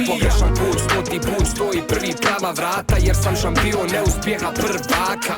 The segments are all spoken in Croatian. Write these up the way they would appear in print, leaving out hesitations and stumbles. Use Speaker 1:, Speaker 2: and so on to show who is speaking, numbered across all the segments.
Speaker 1: Pogrešan put, 100. put, stoji prvi prava vrata, jer sam šampion neuspjeha prvaka.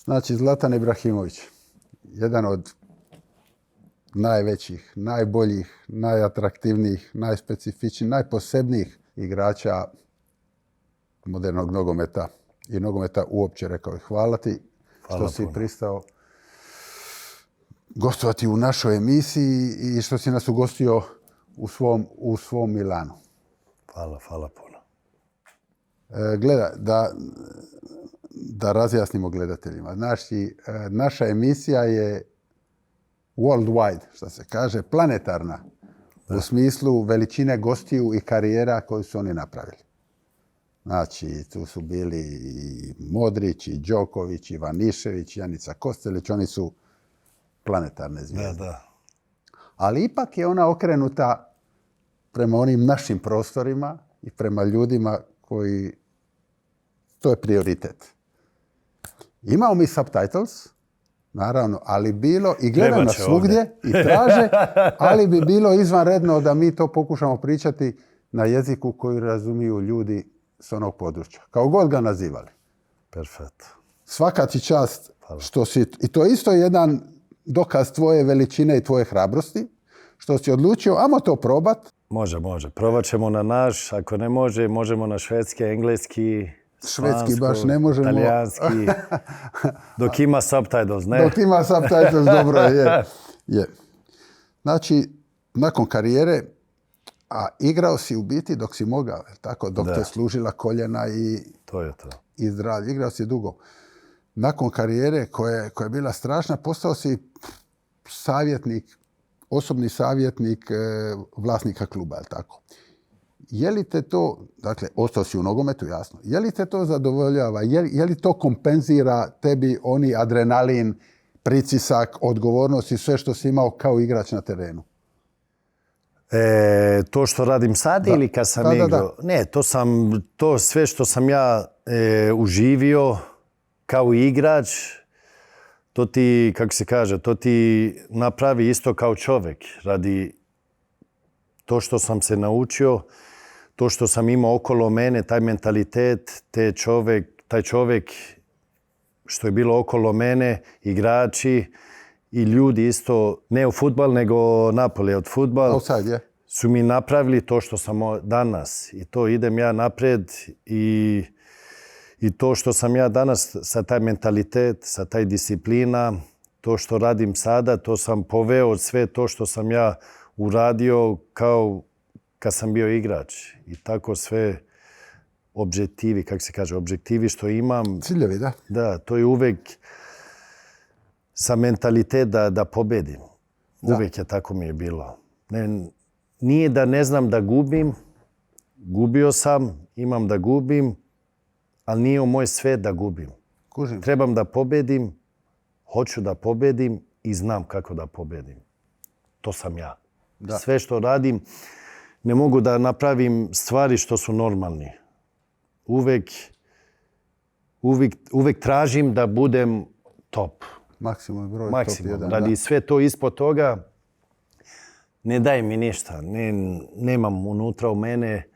Speaker 2: Znači, Zlatan Ibrahimović, jedan od najvećih, najboljih, najatraktivnijih, najspecifičnijih, najposebnijih igrača modernog nogometa i nogometa uopće, rekao bih. Hvala ti što si pristao gostovati u našoj emisiji i što si nas ugostio u svom Milanu.
Speaker 3: Hvala puno.
Speaker 2: Gleda, da razjasnimo gledateljima. Znači, naša emisija je worldwide, što se kaže, planetarna, u smislu veličine gostiju i karijera koju su oni napravili. Znači, tu su bili i Modrić, i Đoković, i Vanišević, Janica Kostelić, oni su planetarne zvijezde.
Speaker 3: Da.
Speaker 2: Ali ipak je ona okrenuta prema onim našim prostorima i prema ljudima koji... To je prioritet. Imamo mi subtitles, naravno, ali bilo i gleda nas svugdje ovdje. I traže, ali bi bilo izvanredno da mi to pokušamo pričati na jeziku koji razumiju ljudi s onog područja. Kao god ga nazivali.
Speaker 3: Perfekt.
Speaker 2: Svaka ti čast što si... I to je isto jedan dokaz tvoje veličine i tvoje hrabrosti, što si odlučio, ajmo to probat.
Speaker 3: Može. Probat ćemo na naš, ako ne može, možemo na švedski, engleski...
Speaker 2: Švedski baš ne možemo.
Speaker 3: Italijanski. Dok ima subtitles, ne?
Speaker 2: Dok ima subtitles, dobro je. Znači, nakon karijere, a igrao si u biti dok si mogao, tako? Dok te služila koljena i...
Speaker 3: To je to.
Speaker 2: I zdravlje. Igrao si dugo. Nakon karijere koja je bila strašna, postao si savjetnik, osobni savjetnik vlasnika kluba, je li tako? Je li te to, dakle, ostao si u nogometu, jasno, je li te to zadovoljava, je li to kompenzira tebi oni adrenalin, pritisak, odgovornost i sve što si imao kao igrač na terenu?
Speaker 3: To što radim sad ili kad sam igrao? Ne, to sve što sam ja uživio kao igrač, to ti, kako se kaže, to ti napravi isto kao čovjek. Radi to što sam se naučio, to što sam imao okolo mene, taj mentalitet, taj čovjek što je bilo okolo mene, igrači i ljudi isto, ne u fudbal, nego napolje od fudbal, su mi napravili to što sam danas. I to idem ja naprijed i to što sam ja danas sa taj mentalitet, sa taj disciplina, to što radim sada, to sam poveo sve to što sam ja uradio kao kad sam bio igrač. I tako sve objektivi, kako se kaže, objektivi što imam.
Speaker 2: Ciljevi, da.
Speaker 3: Da, to je uvijek sa mentalitet da pobedim. Uvijek je tako mi je bilo. Nije da ne znam da gubim, gubio sam, imam da gubim, ali nije u moj svet da gubim. Trebam da pobedim, hoću da pobedim i znam kako da pobedim. To sam ja. Da. Sve što radim, ne mogu da napravim stvari što su normalni. Uvijek tražim da budem top.
Speaker 2: Maksimum broj
Speaker 3: top 1. Radi sve to ispod toga, ne daje mi ništa. Nemam unutra u mene.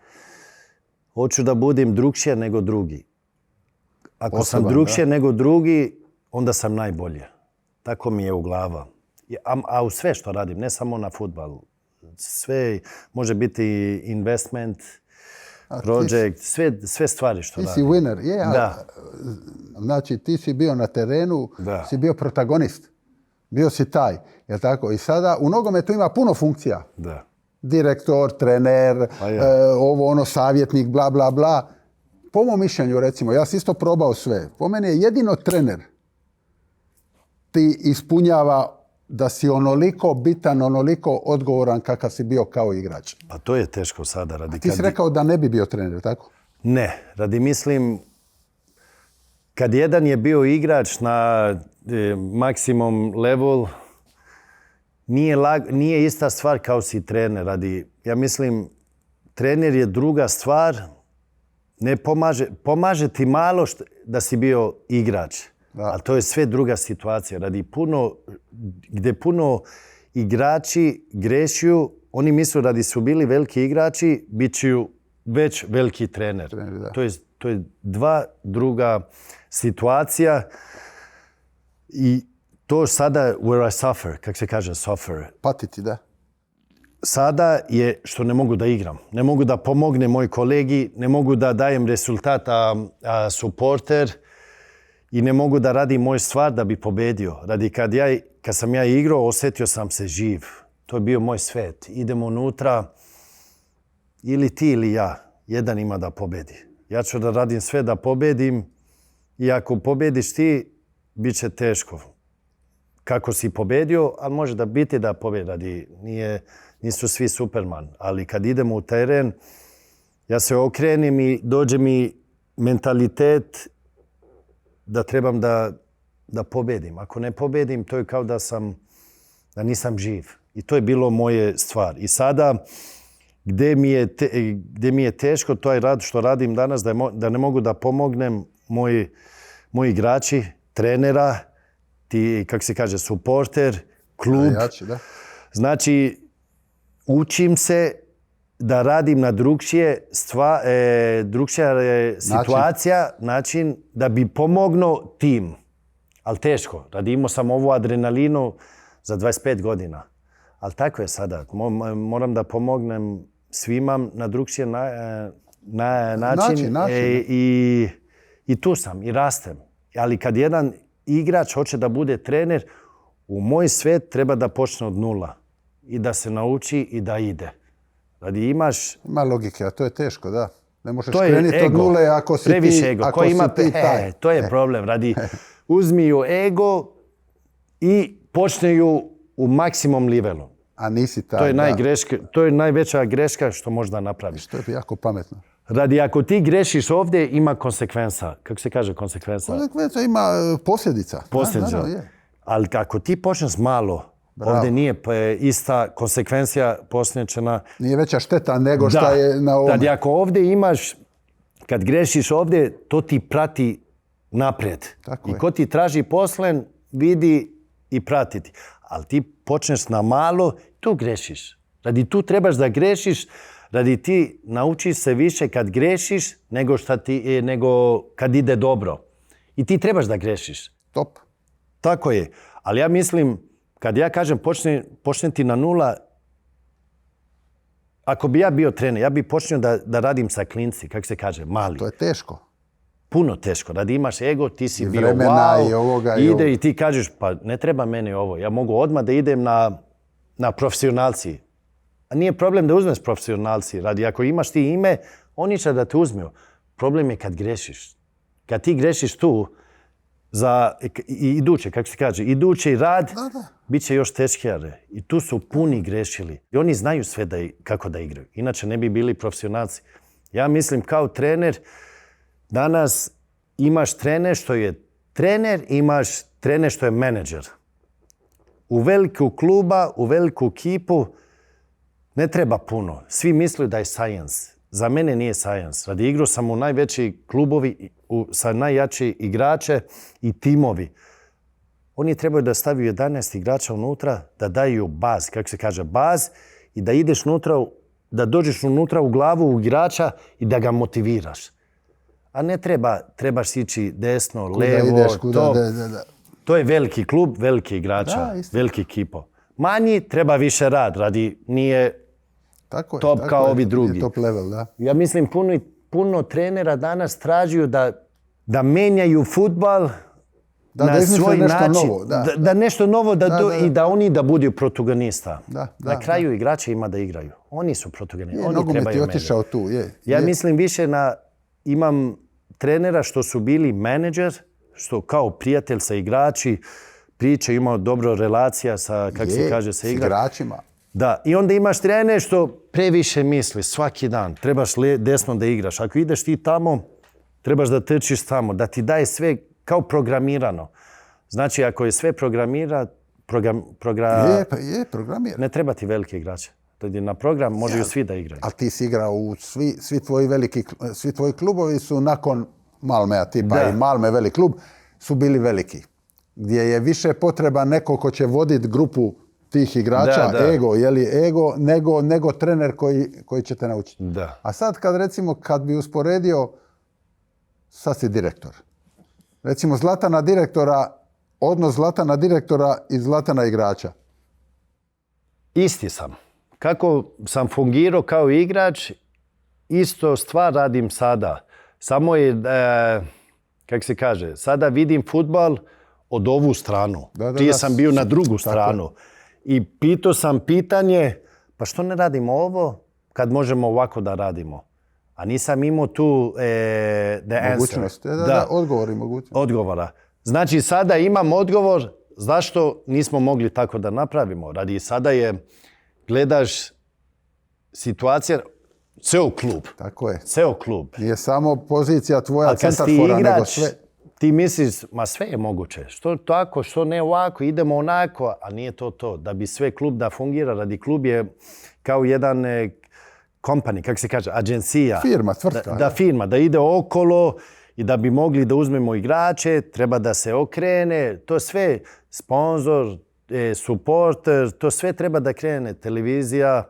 Speaker 3: Hoću da budem drugšije nego drugi. Ako sam drugšije nego drugi, onda sam najbolje. Tako mi je u glava. A u sve što radim, ne samo na fudbalu. Sve može biti investment, project, sve stvari što radim.
Speaker 2: Ti si winner. Da. Znači, ti si bio na terenu, si bio protagonist. Bio si taj, je tako? I sada u nogometu ima puno funkcija.
Speaker 3: Da.
Speaker 2: direktor, trener, ovo ono savjetnik, bla bla bla. Po mom mišljenju, recimo, ja sam isto probao sve. Po meni je jedino trener ti ispunjava da si onoliko bitan, onoliko odgovoran kakav si bio kao igrač.
Speaker 3: Pa to je teško sada.
Speaker 2: Ti si rekao da ne bi bio trener, tako?
Speaker 3: Ne, mislim, kad jedan je bio igrač na maksimum level, nije ista stvar kao si trener. Ja mislim, trener je druga stvar, ne pomaže ti malo da si bio igrač. Ali to je sve druga situacija. Gdje puno igrači grešuju, oni misle da su bili veliki igrači, bit će već veliki trener. To je dva druga situacija i to sada where I suffer, kako se kaže suffer.
Speaker 2: Patiti, da.
Speaker 3: Sada je što ne mogu da igram. Ne mogu da pomogne moj kolegi, ne mogu da dajem rezultat supporter i ne mogu da radim moj stvar da bi pobedio. Kad sam ja igrao, osjetio sam se živ. To je bio moj svet. Idemo unutra, ili ti ili ja. Jedan ima da pobedi. Ja ću da radim sve da pobedim i ako pobediš ti, bit će teško. Kako si pobedio, ali može da biti da pobedi. Nisu svi Superman. Ali kad idemo u teren, ja se okrenem i dođe mi mentalitet da trebam da pobedim. Ako ne pobedim, to je kao da nisam živ. I to je bilo moje stvar. I sada, gdje mi je teško, to je rad što radim danas, da ne mogu da pomognem moji igrači, trenera, ti, kako se kaže, supporter, klub. Znači, učim se da radim na drugčija situacija, način da bi pomognuo tim. Ali teško. Imao sam ovu adrenalinu za 25 godina. Ali tako je sada. Moram da pomognem svima na drugčiji način. I tu sam i rastem. Ali kad jedan igrač hoće da bude trener, u moj svet treba da počne od nula. I da se nauči i da ide.
Speaker 2: Ima logike, a to je teško, da. Ne možeš krenuti od nule ako si ti taj.
Speaker 3: To je problem. Uzmiju ego i počneju u maksimum levelu.
Speaker 2: A nisi taj,
Speaker 3: to je najveća greška što možda napraviš.
Speaker 2: To je jako pametno.
Speaker 3: Ako ti grešiš ovdje, ima konsekvenca. Kako se kaže konsekvenca?
Speaker 2: Konsekvenca ima posljedica.
Speaker 3: Ali ako ti počneš malo, ovdje nije ista konsekvencija posljedičena.
Speaker 2: Nije veća šteta nego što je na ovome.
Speaker 3: Ako ovdje imaš, kad grešiš ovdje, to ti prati naprijed. I ko ti traži poslen, vidi i pratiti. Ali ti počneš na malo, tu grešiš. Tu trebaš da grešiš, ti naučiš se više kad grešiš nego kad ide dobro. I ti trebaš da grešiš.
Speaker 2: Top.
Speaker 3: Tako je. Ali ja mislim, kad ja kažem počne ti na nula, ako bi ja bio trener, ja bi počeo da radim sa klinci, kako se kaže, mali.
Speaker 2: To je teško.
Speaker 3: Puno teško. Imaš ego, ti si bio wow, ide i ti kažeš, pa ne treba meni ovo. Ja mogu odmah da idem na profesionalci. A nije problem da uzmeš profesionalci. Ako imaš ti ime, oni će da te uzmeju. Problem je kad grešiš. Kad ti grešiš tu, za idući rad, bit će još teškije. I tu su puni grešili. I oni znaju sve kako da igraju. Inače ne bi bili profesionalci. Ja mislim kao trener, danas imaš trener što je trener, imaš trener što je menadžer. U veliku kluba, u veliku ekipu ne treba puno. Svi misle da je science. Za mene nije science. Igrao sam u najveći klubovi sa najjači igrače i timovi. Oni trebaju da staviju 11 igrača unutra, da daju baz, kako se kaže, baz i da ideš unutra, da dođeš unutra u glavu igrača i da ga motiviraš. A ne trebaš ići desno, levo, to je veliki klub, veliki igrača, veliki ekipo. Manji treba više rad, nije top kao ovi drugi.
Speaker 2: Top level, da.
Speaker 3: Ja mislim puno trenera danas tražuju da menjaju fudbal na svoj način. Da nešto novo i da oni da budu protagonista. Na kraju igrači ima da igraju. Oni su protagonisti.
Speaker 2: Je,
Speaker 3: Oni
Speaker 2: nogomet je
Speaker 3: trebaju
Speaker 2: otišao tu, je.
Speaker 3: Ja mislim više imam trenera što su bili menadžer, što kao prijatelj sa igrači, priča, imao dobro relacija sa, kako se kaže, sa
Speaker 2: igračima.
Speaker 3: Da, i onda imaš trener što previše misli svaki dan. Trebaš desno da igraš. Ako ideš ti tamo, trebaš da trčiš tamo, da ti daje sve kao programirano. Znači, ako je sve programirano,
Speaker 2: programirano.
Speaker 3: Ne treba ti veliki igrač. Na program možeš svi da igraju.
Speaker 2: Ali ti si igrao u svi tvoji klubovi su nakon Malmea tipa i Malme velik klub su bili veliki. Gdje je više potreba neko ko će voditi grupu tih igrača, nego trener koji će te naučiti.
Speaker 3: Da.
Speaker 2: A sad kad bi usporedio, sad si direktor. Recimo Zlatana direktora, odnos Zlatana direktora i Zlatana igrača.
Speaker 3: Isti sam. Kako sam fungirao kao igrač, isto stvar radim sada. Samo je, kako se kaže, sada vidim fudbal od ovu stranu. Prije sam bio na drugu stranu. I pitao sam pitanje, pa što ne radimo ovo kad možemo ovako da radimo? A nisam imao tu
Speaker 2: mogućnost.
Speaker 3: Odgovora. Znači sada imam odgovor zašto nismo mogli tako da napravimo. Radi sada gledaš situacija, ceo klub.
Speaker 2: Tako je.
Speaker 3: Ceo klub.
Speaker 2: Nije samo pozicija tvoja centarfora, nego sve.
Speaker 3: Ti misliš, ma sve je moguće. Što tako, što ne ovako, idemo onako, a nije to. Da bi sve klub da fungira, radi klub je kao jedan company, kako se kaže, agencija.
Speaker 2: Firma, tvrtka.
Speaker 3: Da firma, da ide okolo i da bi mogli da uzmemo igrače, treba da se okrene. To sve, sponzor, supporter, to sve treba da krene. Televizija,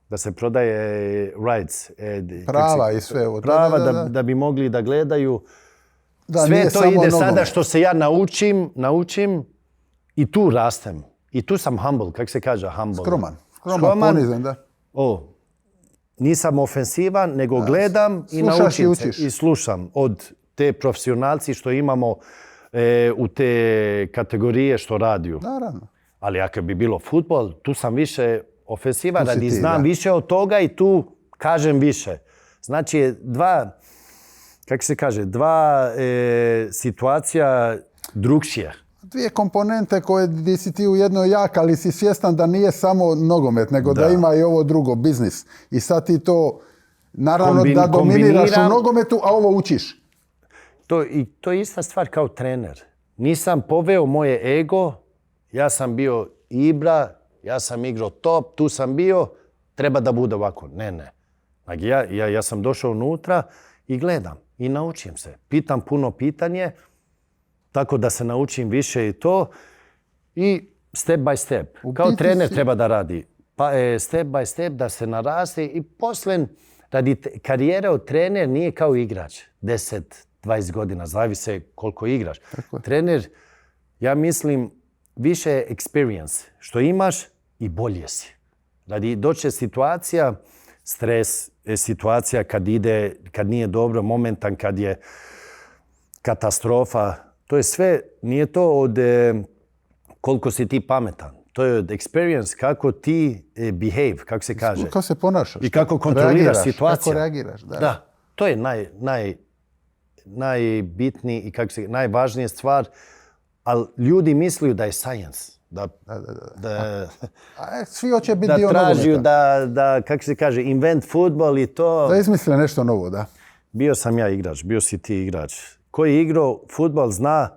Speaker 3: da se prodaje rights.
Speaker 2: Prava i sve.
Speaker 3: Prava da bi mogli da gledaju. Sve to ide sada što se ja naučim i tu rastem. I tu sam humble, kako se kaže humble.
Speaker 2: Skroman, ponizan, da.
Speaker 3: Nisam ofensivan, nego gledam i naučim se. I slušam od te profesionalci što imamo u te kategorije što radiju.
Speaker 2: Naravno.
Speaker 3: Ali ako bi bilo fudbal, tu sam više ofensivan, radi znam više od toga i tu kažem više. Znači, dva situacija drugšije.
Speaker 2: Dvije komponente koje gdje si ti u jednoj jak, ali si svjestan da nije samo nogomet, nego da ima i ovo drugo, biznis. I sad ti to, naravno da dominiraš u nogometu, a ovo učiš.
Speaker 3: To je ista stvar kao trener. Nisam poveo moje ego, ja sam bio Ibra, ja sam igrao top, tu sam bio, treba da bude ovako. Ne. Ja sam došao unutra i gledam i naučim se. Pitam puno pitanje, tako da se naučim više i to. I step by step. Kao trener treba da radi. Pa step by step da se naraste i posle radi karijere od trener nije kao igrač. 10-20 godina, zavise koliko igraš. Trener, ja mislim, više experience. Što imaš i bolje si. Radi doće situacija, stres, situacija kad nije dobro, momentan kad je katastrofa. To je sve, nije to od koliko si ti pametan. To je od experience, kako ti behave, kako se kaže.
Speaker 2: Kako se ponašaš.
Speaker 3: I kako kontroliraš situaciju.
Speaker 2: Kako reagiraš.
Speaker 3: Da, to je najbitniji i najvažnija stvar. Ali ljudi misle da je science.
Speaker 2: Svi hoće biti dio
Speaker 3: nogometa. Da tražiju
Speaker 2: da,
Speaker 3: kako se kaže, invent futbol i to.
Speaker 2: Da izmisle nešto novo, da.
Speaker 3: Bio sam ja igrač, bio si ti igrač. Koji je igrao futbol zna,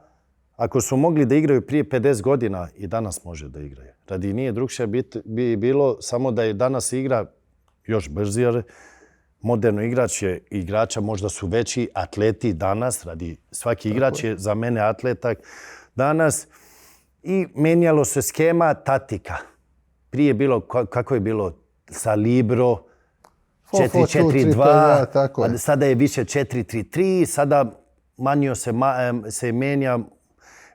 Speaker 3: ako su mogli da igraju prije 50 godina, i danas može da igraju. Radi nije drugšije bi bilo, samo da je danas igra još brzi, jer moderno igrača možda su veći atleti danas, radi svaki igrač je za mene atletak danas. I menjalo se skema tatika. Prije je bilo, kako je bilo, sa libro, 4-4-2, sada je više 4-3-3, sada manjo se menja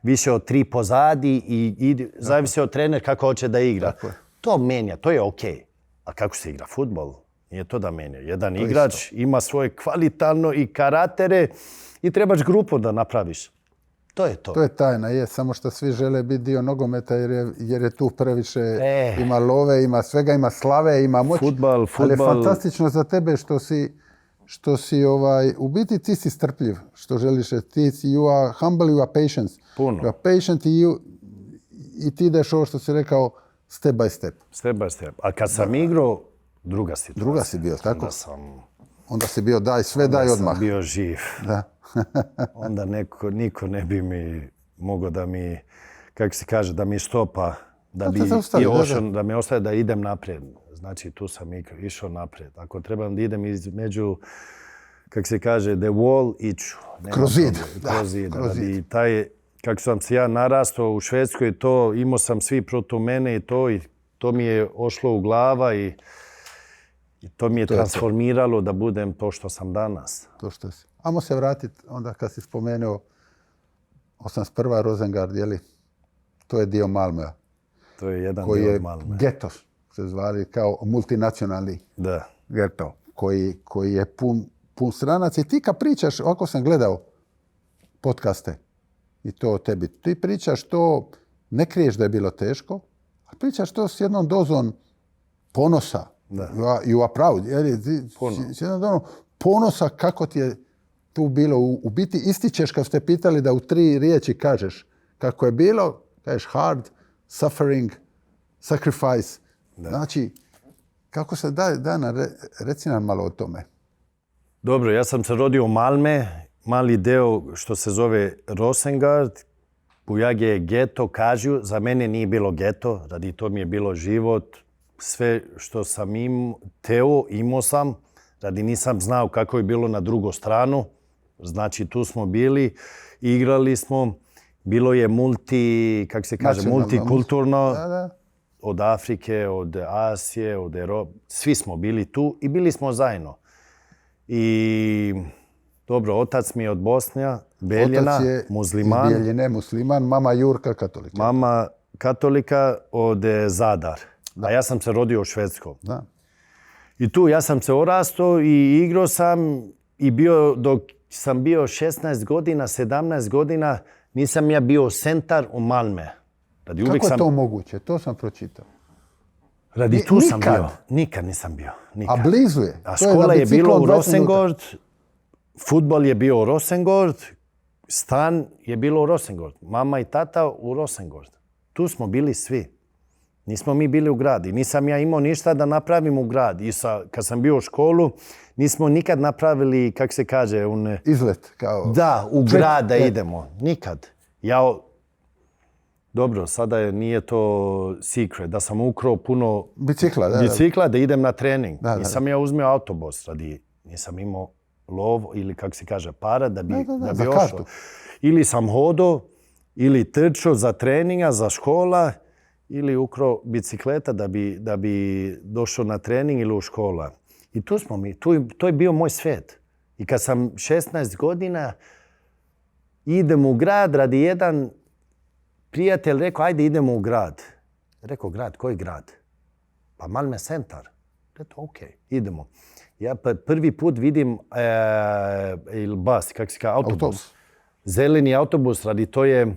Speaker 3: više od 3 pozadi i zavisi od trener kako hoće da igra. To menja, to je okej. A kako se igra fudbal? Nije to da menja. Jedan igrač ima svoje kvalitetno i karatere i trebaš grupu da napraviš. To je to.
Speaker 2: To je tajna, je, samo što svi žele biti dio nogometa jer je tu previše, ima love, ima svega, ima slave, ima moći.
Speaker 3: Futbal.
Speaker 2: Ali je fantastično za tebe što si u biti ti si strpljiv, što želiš, you are humble, you are patient.
Speaker 3: Puno.
Speaker 2: You are patient i ti ideš ovo što si rekao step by step.
Speaker 3: Step by step. A kad sam igrao, druga situacija.
Speaker 2: Druga si bio, tako? Onda si bio daj sve, daj odmah.
Speaker 3: Onda sam bio živ.
Speaker 2: Da.
Speaker 3: Onda niko ne bi mi mogao da mi, kako se kaže, da mi stopa, da me ostaje da idem naprijed. Znači, tu sam išao naprijed. Ako trebam da idem između, kako se kaže, the wall, iću.
Speaker 2: Kroz zid.
Speaker 3: I taj, kako sam se ja narastao u Švedskoj, to imao sam svi protiv mene i to mi je ošlo u glava i to mi je transformiralo da budem to što sam danas.
Speaker 2: To što si. Ajmo se vratiti onda kad si spomenuo 81. Rosengard, je li? To je dio Malmöa.
Speaker 3: To je jedan dio Malmöa.
Speaker 2: Koji je geto, se zvali kao multinacionalni geto, koji je pun stranaca. I ti kad pričaš, ovako sam gledao podcaste i to o tebi, ti pričaš to, ne kriješ da je bilo teško, a pričaš to s jednom dozom ponosa. You are proud. S jednom dozom ponosa kako ti je tu bilo. U biti ističeš kad ste pitali da u 3 riječi kažeš kako je bilo, kažeš hard, suffering, sacrifice. Znači, kako se reci nam malo o tome.
Speaker 3: Dobro, ja sam se rodio u Malmö, mali deo što se zove Rosengard. Pujag je geto, kažu, za mene nije bilo geto, radi to mi je bilo život. Sve što sam imao sam, radi nisam znao kako je bilo na drugu stranu. Znači, tu smo bili, igrali smo, bilo je multikulturno. Od Afrike, od Asije, od Europe. Svi smo bili tu i bili smo zajedno. I dobro, otac mi je od Bosnija, Beljina, musliman.
Speaker 2: Otac je Beljine, musliman, mama Jurka, katolika.
Speaker 3: Mama katolika od Zadar. Da. A ja sam se rodio u Švedskoj.
Speaker 2: Da.
Speaker 3: I tu ja sam se orastao i igrao sam i dok sam bio 16 godina, 17 godina, nisam ja bio centar u Malmö.
Speaker 2: Kako je to moguće? To sam pročitao.
Speaker 3: Radi tu sam bio. Nikad nisam bio. Nikad.
Speaker 2: A blizu je?
Speaker 3: A škola je bila u Rosengård, fudbal je bio u Rosengård, stan je bilo u Rosengård. Mama i tata u Rosengård. Tu smo bili svi. Nismo mi bili u grad i nisam ja imao ništa da napravim u grad. I kad sam bio u školu, nismo nikad napravili, kako se kaže,
Speaker 2: izlet. Kao...
Speaker 3: Da, u grad da idemo. Nikad. Dobro, sada nije to secret, da sam ukrao puno bicikla da idem na trening. Nisam ja uzmeo autobus, nisam imao lov ili kako se kaže para da bi ošao. Ili sam hodao, ili trčao za treninga, za škola, ili ukrao bicikleta da bi došao na trening ili u škola. I tu smo mi, to je bio moj svijet. I kad sam 16 godina, idem u grad radi jedan prijatelj rekao, ajde idemo u grad. Rekao, grad, koji grad? Pa Malmö centar. Rekao, ok, idemo. Ja prvi put vidim bus, kako se kaže, autobus. Zeleni autobus, radi to je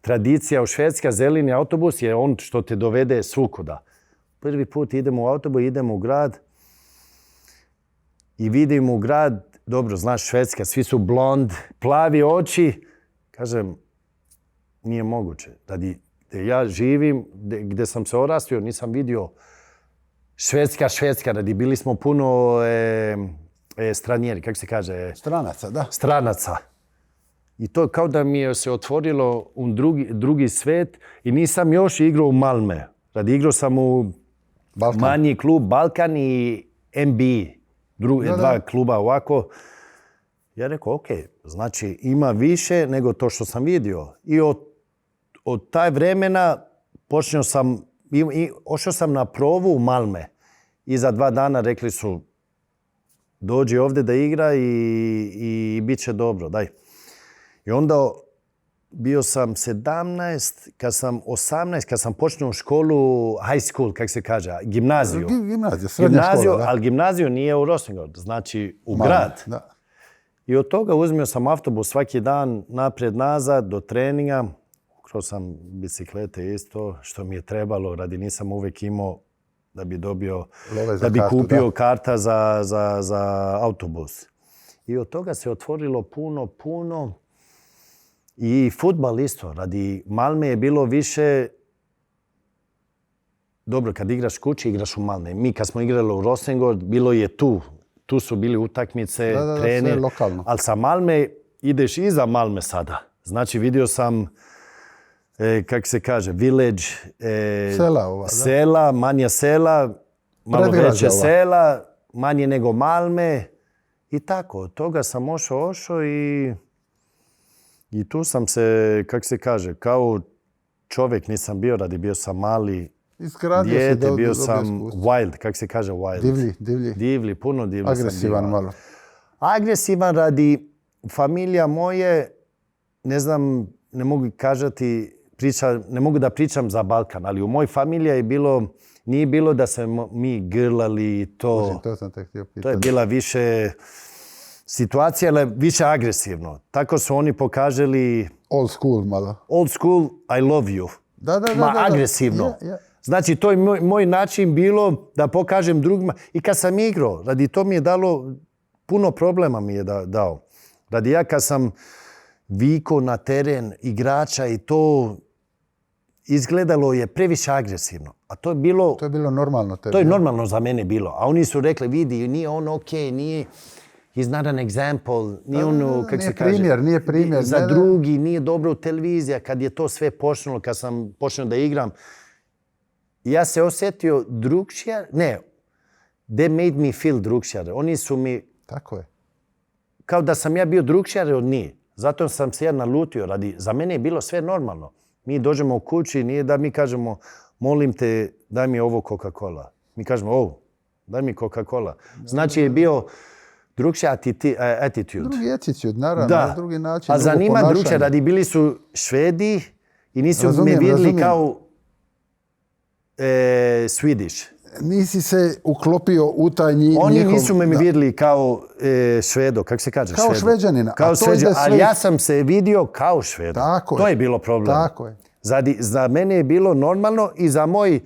Speaker 3: tradicija u Švedska, zeleni autobus je on što te dovede svukuda. Prvi put idemo u autobus, idemo u grad i vidim u grad, dobro, znaš Švedska, svi su blond, plavi oči. Kažem, nije moguće. Radi, ja živim, gdje sam se orastio, nisam vidio Švedska, radi bili smo puno stranjeri, kako se kaže?
Speaker 2: Stranaca, da.
Speaker 3: Stranaca. I to kao da mi je se otvorilo u drugi svet i nisam još igrao u Malmö. Radi igrao sam u manji klub Balkan i NBA. Dva kluba ovako. Ja rekao, ok, znači ima više nego to što sam vidio. I od taj vremena ošao sam na provu u Malmö. I za 2 dana rekli su, dođi ovdje da igra i bit će dobro, daj. I onda bio sam 17, kad sam 18, kad sam počnuo školu, high school, kako se kaže, gimnaziju.
Speaker 2: Srednja škola, da.
Speaker 3: Ali gimnaziju nije u Rosengård, znači u grad.
Speaker 2: Da.
Speaker 3: I od toga uzmio sam autobus svaki dan naprijed-nazad do treninga. Ukrao sam biciklete isto, što mi je trebalo, radi nisam uvijek imao da bi dobio, da bi kupio karta za autobus. I od toga se otvorilo puno. I fudbal isto. Radi Malme je bilo više... Dobro, kad igraš kući, igraš u Malme. Mi kad smo igrali u Rosengård, bilo je tu. Tu su bili utakmice, trener. Ali sa Malme ideš iza Malme sada. Znači vidio sam, kako se kaže, village, sela, manja sela, malo veće sela, manje nego Malme. I tako, od toga sam ošao i tu sam se, kako se kaže, kao čovjek nisam bio, radi bio sam mali dijete, bio sam wild, kako se kaže wild? Divlji, puno divlji sam bio.
Speaker 2: Agresivan malo.
Speaker 3: Agresivan radi familija moje, ne znam, ne mogu kažati, ne mogu da pričam za Balkan, ali u mojoj familiji je bilo, nije bilo da se mi grlali to.
Speaker 2: To sam te htio pitati.
Speaker 3: To je bila više situacija, ali više agresivno. Tako su oni pokazali...
Speaker 2: Old school malo.
Speaker 3: Old school, I love you.
Speaker 2: Da.
Speaker 3: Agresivno. Znači, to je moj način bilo da pokažem drugima. I kad sam igrao, radi to mi je dalo, puno problema mi je dao. Radi ja kad sam vikao na teren igrača i to izgledalo je previše agresivno. A to je bilo...
Speaker 2: To je bilo normalno.
Speaker 3: To je normalno za mene bilo. A oni su rekli, vidi, nije on okej, nije... He's not an example. Nije ono, kako se kaže...
Speaker 2: Nije primjer.
Speaker 3: Za drugi, nije dobro televizija. Kad je to sve počelo, kad sam počeo da igram, ja se osjetio drugčije. Ne, they made me feel drugčije. Oni su mi...
Speaker 2: Tako je.
Speaker 3: Kao da sam ja bio drugčije od njih. Zato sam se ja nalutio. Radi, za mene je bilo sve normalno. Mi dođemo u kući, nije da mi kažemo, molim te, daj mi ovo Coca-Cola. Mi kažemo, daj mi Coca-Cola. Znači je bio drugčija attitude.
Speaker 2: Drugi attitude, naravno, na drugi način.
Speaker 3: A zanima drugčije, radi bili su Švedi i nisu me vidjeli kao Swedish.
Speaker 2: Nisi se uklopio u taj njihov...
Speaker 3: Oni nisu me vidjeli kao Švedo, kako se kaže?
Speaker 2: Kao Šveđanina.
Speaker 3: Kao Šveđanina, ali ja sam se vidio kao Švedo.
Speaker 2: Tako
Speaker 3: to je bilo problem.
Speaker 2: Tako je.
Speaker 3: Za mene je bilo normalno i za moj,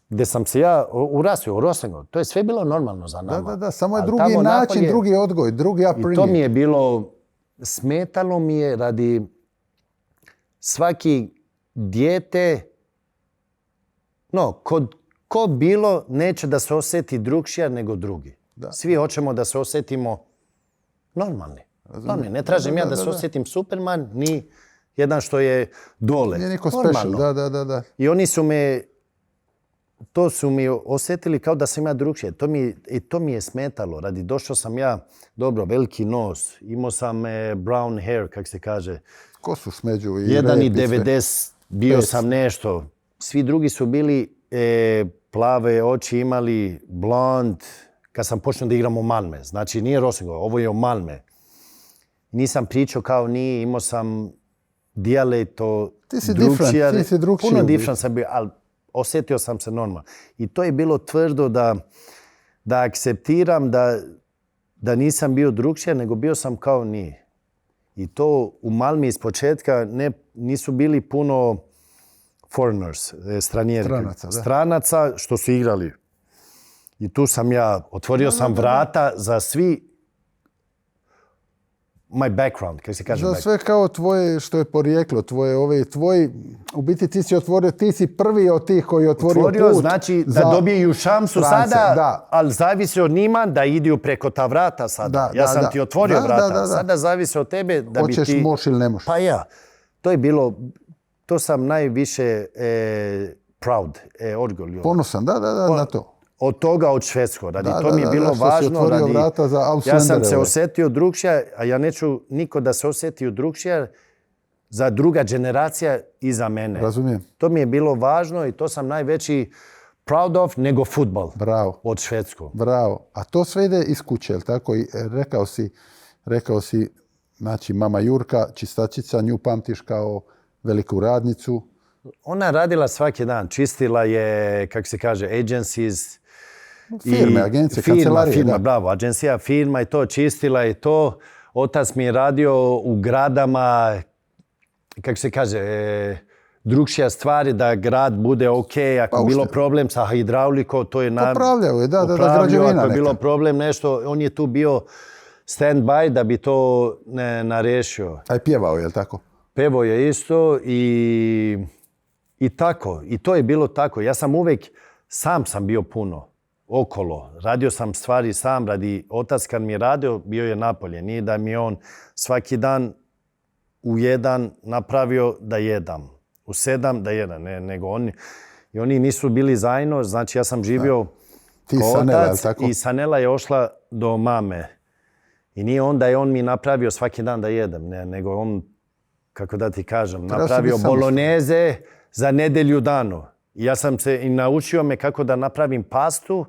Speaker 3: gdje sam se ja urasio u Rosengård, to je sve bilo normalno za nama.
Speaker 2: Da, samo je drugi način, drugi odgoj, drugi upbringing.
Speaker 3: I to mi je bilo, smetalo mi je radi svaki dijete, ko bilo neće da se osjeti drugšija nego drugi. Svi hoćemo da se osjetimo normalni. Ne tražim ja da se osjetim Superman, ni jedan što je dole.
Speaker 2: Nije niko special, da.
Speaker 3: I oni su me, to su mi osjetili kao da sam ja drugšije. To mi je smetalo. Radi, došao sam ja, dobro, veliki nos, imao sam brown hair, kako se kaže.
Speaker 2: Kosu smeđu i
Speaker 3: 1,90, bio sam nešto. Svi drugi su bili plave oči, imali blond, kad sam počeo da igram u Malme. Znači, nije Rosengård, ovo je u Malme. Nisam pričao kao nije, imao sam dijalekt drugčije.
Speaker 2: Ti si drugčiji.
Speaker 3: Puno different sam bio, ali osjetio sam se normalno. I to je bilo tvrdo da akceptiram da nisam bio drugčije, nego bio sam kao nije. I to u Malmi iz početka nisu bili puno foreigners, stranjeri. Stranaca što su igrali. I tu sam ja, otvorio sam vrata za svi my background, kako se kaže.
Speaker 2: Za sve kao tvoje, što je porijeklo, tvoji, u biti ti si otvorio, ti si prvi od tih koji je otvorio put.
Speaker 3: Znači da dobiju šansu sada, ali zavisi od njima da idu preko ta vrata sada. Ja sam ti otvorio vrata, sada zavisi od tebe da bi ti...
Speaker 2: Hoćeš, moš ili ne moš.
Speaker 3: Pa ja, to je bilo, to sam najviše proud, orgulio.
Speaker 2: Ponosan, da, na to.
Speaker 3: Od toga, od Švedskog. To mi je bilo važno. Ja sam se osjetio drugšije, a ja neću niko da se osjeti drugšije za druga generacija iza mene.
Speaker 2: Razumijem.
Speaker 3: To mi je bilo važno i to sam najveći proud of nego futbol.
Speaker 2: Bravo.
Speaker 3: Od Švedskog.
Speaker 2: Bravo. A to sve ide iz kuće, jel tako? I rekao si, znači mama Jurka, čistačica, nju pamtiš kao veliku radnicu.
Speaker 3: Ona radila svaki dan. Čistila je, kako se kaže, agencies.
Speaker 2: Firme, agencije, kancelarije.
Speaker 3: Firma, bravo. Agencija, firma i to. Čistila je to. Otac mi je radio u gradama, kako se kaže, drugšija stvari da grad bude ok, ako je bilo problem sa hidraulikom, to je
Speaker 2: popravljaju, da, građevina
Speaker 3: ako je bilo problem nešto, on je tu bio stand-by da bi to narešio.
Speaker 2: A je pjevao, je li tako?
Speaker 3: Pevao je isto i tako. I to je bilo tako. Ja sam uvijek, sam bio puno okolo. Radio sam stvari sam, radi otac kad mi je radio, bio je napolje. Nije da mi on svaki dan u 1 napravio da jedam. U 7 da jedam. Nego oni nisu bili zajedno, znači ja sam živio kao otac i Sanela je ošla do mame. I nije on da je on mi napravio svaki dan da jedem, nego on, kako da ti kažem, napravio boloneze za nedelju danu. I ja sam se i naučio me kako da napravim pastu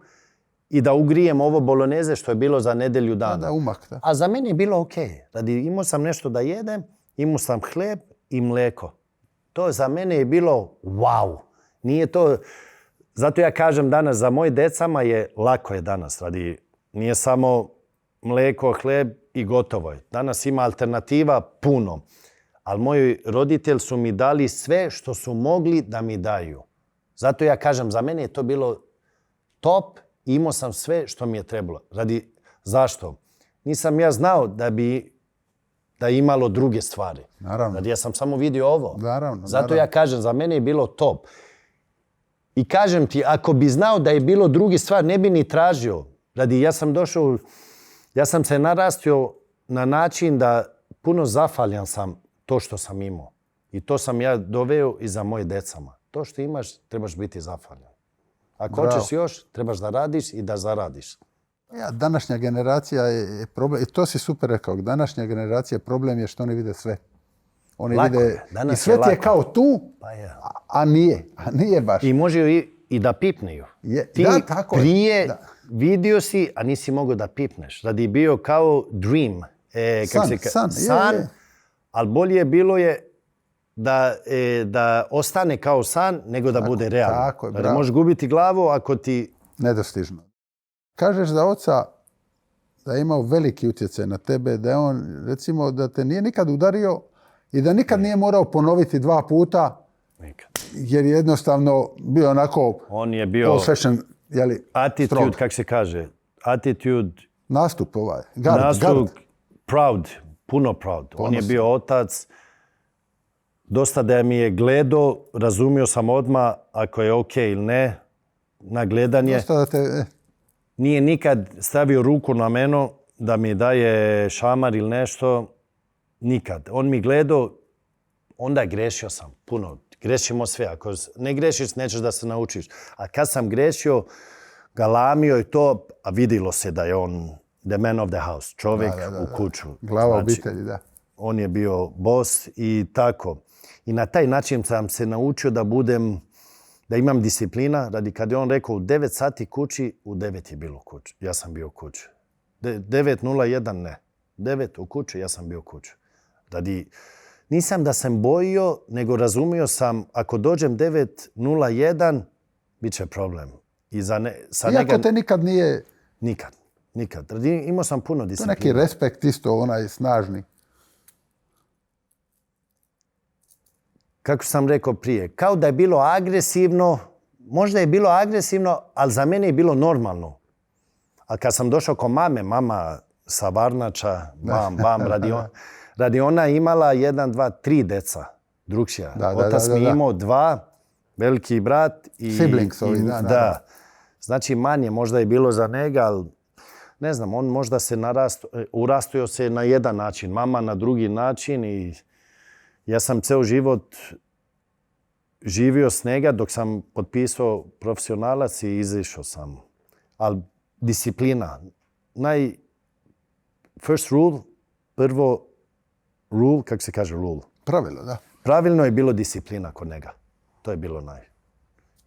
Speaker 3: i da ugrijem ovo boloneze što je bilo za nedelju dana.
Speaker 2: Da, umak, da.
Speaker 3: A za mene je bilo ok. Radi, imao sam nešto da jedem, imao sam hljeb i mlijeko. To za mene je bilo wow. Nije to... Zato ja kažem danas, za moje decama je lako je danas. Radi, nije samo mlijeko, hljeb i gotovo je. Danas ima alternativa puno. Ali moji roditelji su mi dali sve što su mogli da mi daju. Zato ja kažem, za mene je to bilo top i imao sam sve što mi je trebalo. Radi, zašto? Nisam ja znao da je imalo druge stvari.
Speaker 2: Naravno.
Speaker 3: Radi, ja sam samo vidio ovo.
Speaker 2: Naravno.
Speaker 3: Zato ja kažem, za mene je bilo top. I kažem ti, ako bi znao da je bilo drugi stvar, ne bi ni tražio. Radi, ja sam se narastio na način da puno zahvaljan sam to što sam imao. I to sam ja doveo i za moje decama. To što imaš, trebaš biti zahvaljan. Ako hoćeš još, trebaš da radiš i da zaradiš.
Speaker 2: Ja, današnja generacija je problem, i to si super rekao, današnja generacija problem je što oni vide sve. Oni vide, i sve ti je kao tu, a nije baš.
Speaker 3: I može i da pipneju. Ti prije vidio si, a nisi mogao da pipneš. Radi bio kao dream. San. Ali bolje bilo je da ostane kao san, nego da bude realno.
Speaker 2: Tako je,
Speaker 3: da možeš gubiti glavu ako ti...
Speaker 2: Nedostižno. Kažeš za oca da je imao veliki utjecaj na tebe, da je on, recimo, da te nije nikad udario i da nikad nije morao ponoviti 2 puta, jer je jednostavno bio onako...
Speaker 3: On je bio...
Speaker 2: Old-fashioned, jeli,
Speaker 3: attitude, kako se kaže? Attitude...
Speaker 2: Nastup ovaj.
Speaker 3: Nastup, proud, puno proud. On je bio otac. Dosta da mi je gledao, razumio sam odmah ako je ok ili ne, na gledanje.
Speaker 2: Dosta da te...
Speaker 3: Nije nikad stavio ruku na mene da mi daje šamar ili nešto. Nikad. On mi gledao, onda grešio sam puno. Grešimo sve. Ako ne grešiš, nećeš da se naučiš. A kad sam grešio, galamio i to, a vidilo se da je on the man of the house, čovjek u kuću.
Speaker 2: Glava obitelji, da.
Speaker 3: On je bio boss i tako. I na taj način sam se naučio da imam disciplina. Radi kad je on rekao u 9 sati kući, u 9 je bilo kući. Ja sam bio kući. 9:01 ne. 9 u kući, ja sam bio kući. Radi, nisam da sam bojio, nego razumio sam ako dođem 9:01, bit će problem.
Speaker 2: Iako te nikad nije...
Speaker 3: Nikad. Radi, imao sam puno disciplina.
Speaker 2: To neki respekt isto, onaj snažni.
Speaker 3: Kako sam rekao prije, kao da je bilo agresivno, možda je bilo agresivno, ali za mene je bilo normalno. A kad sam došao kod mama sa Varnača, radi ona imala 1, 2, 3 deca, drugšija. Otac mi imao 2, veliki brat i...
Speaker 2: Siblingsovi, da.
Speaker 3: Znači manje možda je bilo za njega, ali ne znam, on možda se urastio se na jedan način, mama na drugi način i... Ja sam ceo život živio s njega dok sam potpisao profesionalac i izišao sam. Ali disciplina. First rule, prvo rule, kako se kaže rule?
Speaker 2: Pravilo, da.
Speaker 3: Pravilno je bilo disciplina kod njega. To je bilo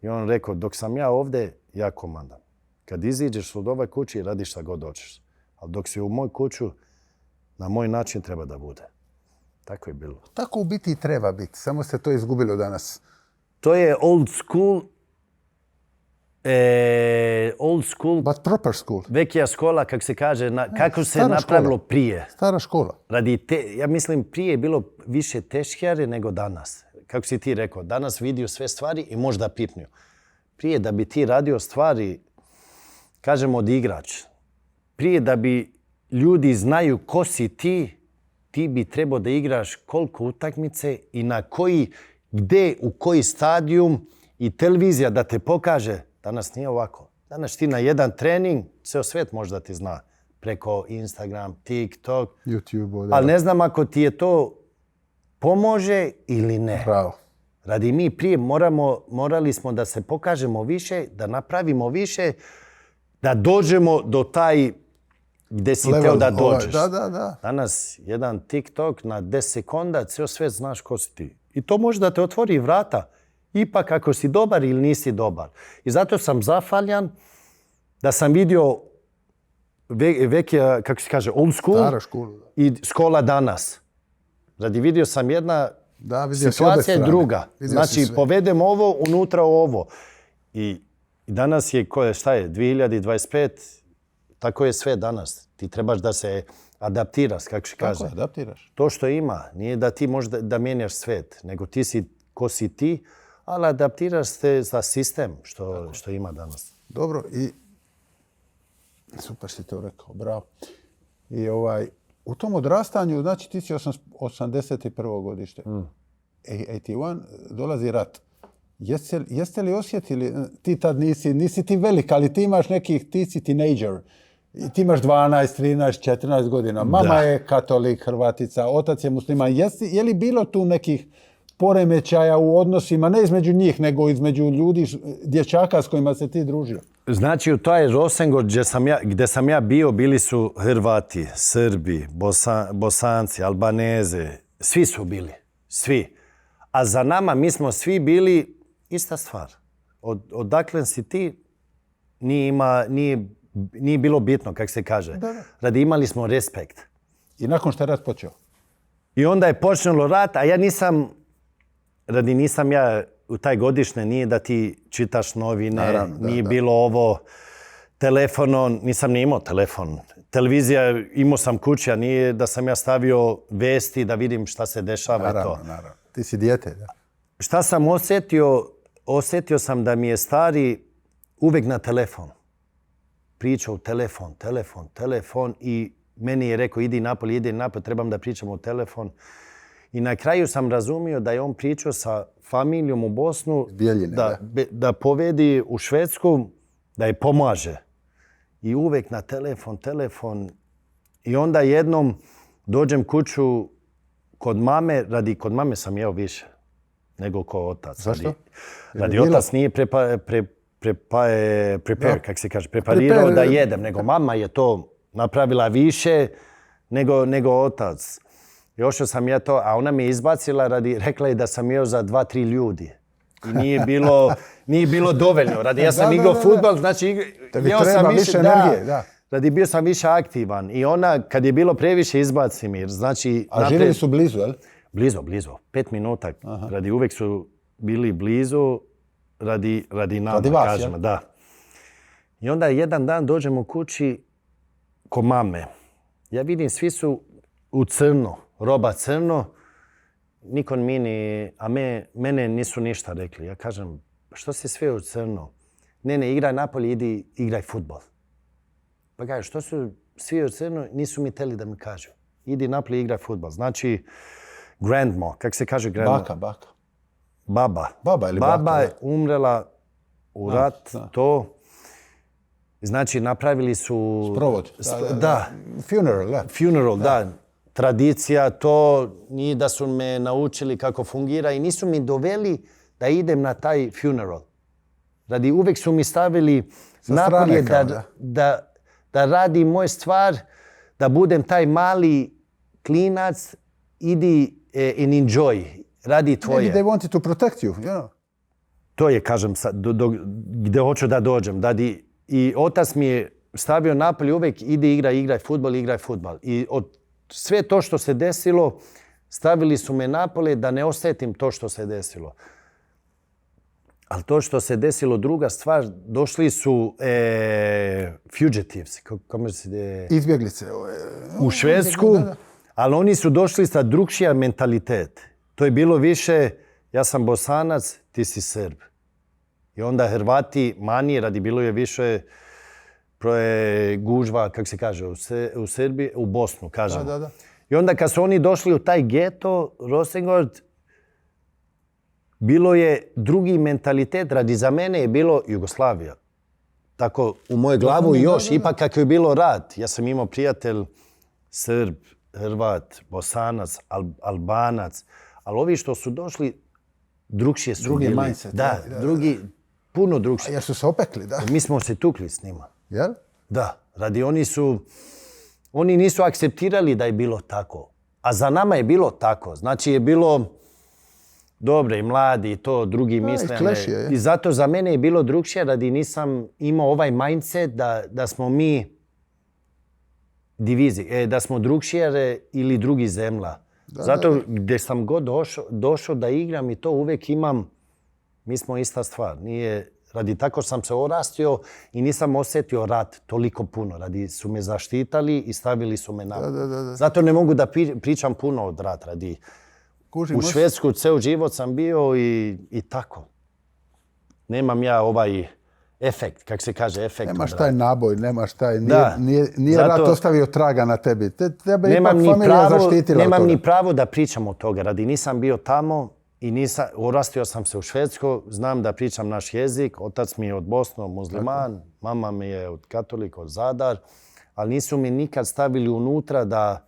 Speaker 3: I on rekao, dok sam ja ovdje, ja komandam. Kad iziđeš od ove kući, radiš šta god hoćeš. Ali dok si u moj kuću, na moj način treba da bude. Tako je bilo.
Speaker 2: Tako u biti i treba biti. Samo se to izgubilo danas.
Speaker 3: To je old school Old school,
Speaker 2: But proper school.
Speaker 3: vekija škola, kako se kaže, kako se
Speaker 2: stara
Speaker 3: napravilo
Speaker 2: škola.
Speaker 3: prije.
Speaker 2: Stara škola.
Speaker 3: Ja mislim prije je bilo više teškjare nego danas. Kako si ti rekao, danas vidio sve stvari i možda pipnju. Prije da bi ti radio stvari, kažemo od igrač, prije da bi ljudi znaju ko si ti bi trebao da igraš koliko utakmice i na koji, gdje, u koji stadijum i televizija da te pokaže. Danas nije ovako. Danas ti na jedan trening, ceo svet možda ti zna. Preko Instagram, TikTok.
Speaker 2: YouTube.
Speaker 3: Ali ne znam ako ti je to pomože ili ne.
Speaker 2: Bravo.
Speaker 3: Radi mi prije morali smo da se pokažemo više, da napravimo više, da dođemo do taj gdje si teo da dođeš.
Speaker 2: Da.
Speaker 3: Danas jedan TikTok na 10 sekonda, ceo svet znaš ko si ti. I to može da te otvori vrata. Ipak ako si dobar ili nisi dobar. I zato sam zahvaljan da sam vidio vekija, kako se kaže, old school
Speaker 2: Stara škola.
Speaker 3: i škola danas. Radi vidio sam jedna situacija je druga. Znači, povedem ovo, unutra ovo. I danas je, šta je, 2025, tako je sve danas. Ti trebaš da se adaptiraš, kako se kaže.
Speaker 2: Tako, adaptiraš.
Speaker 3: To što ima, nije da ti možda da mijenjaš svet, nego ti si ko si ti, ali adaptiraš se za sistem što ima danas.
Speaker 2: Dobro, i super si to rekao, bravo. I u tom odrastanju, znači ti si 81. godište. 81, dolazi rat. Jeste li osjetili, ti tad nisi ti velik, ali ti imaš ti si teenager. Ti imaš 12, 13, 14 godina. Mama je katolik, Hrvatica, otac je musliman. Je li bilo tu nekih poremećaja u odnosima, ne između njih, nego između ljudi, dječaka s kojima se ti družio?
Speaker 3: Znači, u taj Rosengård gdje sam ja bio, bili su Hrvati, Srbi, Bosanci, Albaneze. Svi su bili. Svi. A za nama, mi smo svi bili ista stvar. Odakle si ti, nije bilo bitno, kako se kaže. Radi imali smo respekt.
Speaker 2: I nakon što je rat počeo?
Speaker 3: I onda je počelo rat, a ja nisam ja u taj godišnje, nije da ti čitaš novine, naravno, nije bilo ovo telefonom, nisam ni imao telefon. Televizija imao sam kući, a nije da sam ja stavio vesti da vidim šta se dešava.
Speaker 2: Naravno. Ti si dijete, da.
Speaker 3: Šta sam osjetio? Osjetio sam da mi je stari uvek na telefon. Pričao telefon i meni je rekao idi napolje, trebam da pričam u telefon. I na kraju sam razumio da je on pričao sa familijom u Bosnu,
Speaker 2: Bijeljine,
Speaker 3: da povedi u Švedsku, da je pomaže. I uvek na telefon. I onda jednom dođem kuću kod mame, kod mame sam jeo više nego ko otac.
Speaker 2: Zašto?
Speaker 3: Radi otac nije kako se kaže, preparirao da jedem, nego mama je to napravila više nego otac. Još sam ja to, a ona mi je izbacila rekla je da sam jeo za 2-3 ljudi. I nije bilo dovoljno. Radi ja sam igrao fudbal, znači jeo sam više energije. Radi bio sam više aktivan. I ona, kad je bilo previše, izbaci mi. Znači,
Speaker 2: a živjeli su blizu, jel?
Speaker 3: Blizu. 5 minuta. Radi uvek su bili blizu radi nama,
Speaker 2: radi vas,
Speaker 3: kažemo. Da. I onda jedan dan dođemo kući ko mame. Ja vidim, svi su u crno, roba crno. Niko a mene nisu ništa rekli. Ja kažem, što si sve u crno? Ne, igraj napolje, idi igraj fudbal. Pa kaže, što su svi u crno? Nisu mi teli da mi kažu. Idi napolje, igraj fudbal. Znači, grandma, kako se kaže grandma?
Speaker 2: Baka.
Speaker 3: Baba
Speaker 2: ili baka?
Speaker 3: Baba je umrela u rat, to. Znači, napravili su...
Speaker 2: Sprovod.
Speaker 3: Da. Funeral, da. Tradicija, to nije da su me naučili kako fungira i nisu mi doveli da idem na taj funeral. Radi uvek su mi stavili napolje da radim moj stvar, da budem taj mali klinac, idi and enjoy, radi tvoje.
Speaker 2: Maybe they wanted to protect you, you know.
Speaker 3: To je, kažem, gdje hoću da dođem. I otac mi je stavio napolje uvek, idi igraj fudbal. I od sve to što se desilo, stavili su me napolje da ne osjetim to što se desilo. Ali to što se desilo, druga stvar, došli su fugitives,
Speaker 2: Izbjeglice.
Speaker 3: U Švedsku, ali oni su došli sa drugčija mentalitet. To je bilo više, ja sam Bosanac, ti si Srb. I onda Hrvati manje, radi bilo je više gužva, kako se kaže, u Srbiji, u Bosnu, kažemo.
Speaker 2: Da.
Speaker 3: I onda kad su oni došli u taj geto, Rosengård, bilo je drugi mentalitet, radi za mene je bilo Jugoslavija. Tako u moju glavu još, ipak kako je bilo rat. Ja sam imao prijatelj Srb, Hrvat, Bosanac, Albanac, ali ovi što su došli, drugšije su
Speaker 2: drugi
Speaker 3: bili.
Speaker 2: mindset.
Speaker 3: Da, drugi, puno drugšije.
Speaker 2: Jer su se opekli, da.
Speaker 3: Mi smo se tukli s njima.
Speaker 2: Jel?
Speaker 3: Da, radi oni nisu akceptirali da je bilo tako. A za nama je bilo tako. Znači je bilo dobre i mladi i to drugi misle. I zato za mene je bilo drugšije radi nisam imao ovaj mindset da smo mi diviziji, da smo drugšije ili drugi zemlja. Zato gdje sam god došao da igram i to uvijek imam, mi smo ista stvar. Radi tako sam se orastio i nisam osjetio rat toliko puno. Radi su me zaštitali i stavili su me na. Zato ne mogu da pričam puno od rat. Radi u Švedsku ceo život sam bio i tako. Nemam ja ovaj efekt, kako se kaže, efekt.
Speaker 2: Nemaš taj naboj, nemaš taj, nije rat ostavio traga na tebi. Tebe ipak familija zaštitila.
Speaker 3: Nemam ni pravo da pričam od toga. Radi nisam bio tamo. I orastio sam se u Švedsku, znam da pričam naš jezik, otac mi je od Bosne, musliman, mama mi je od katolik, od Zadar, ali nisu mi nikad stavili unutra da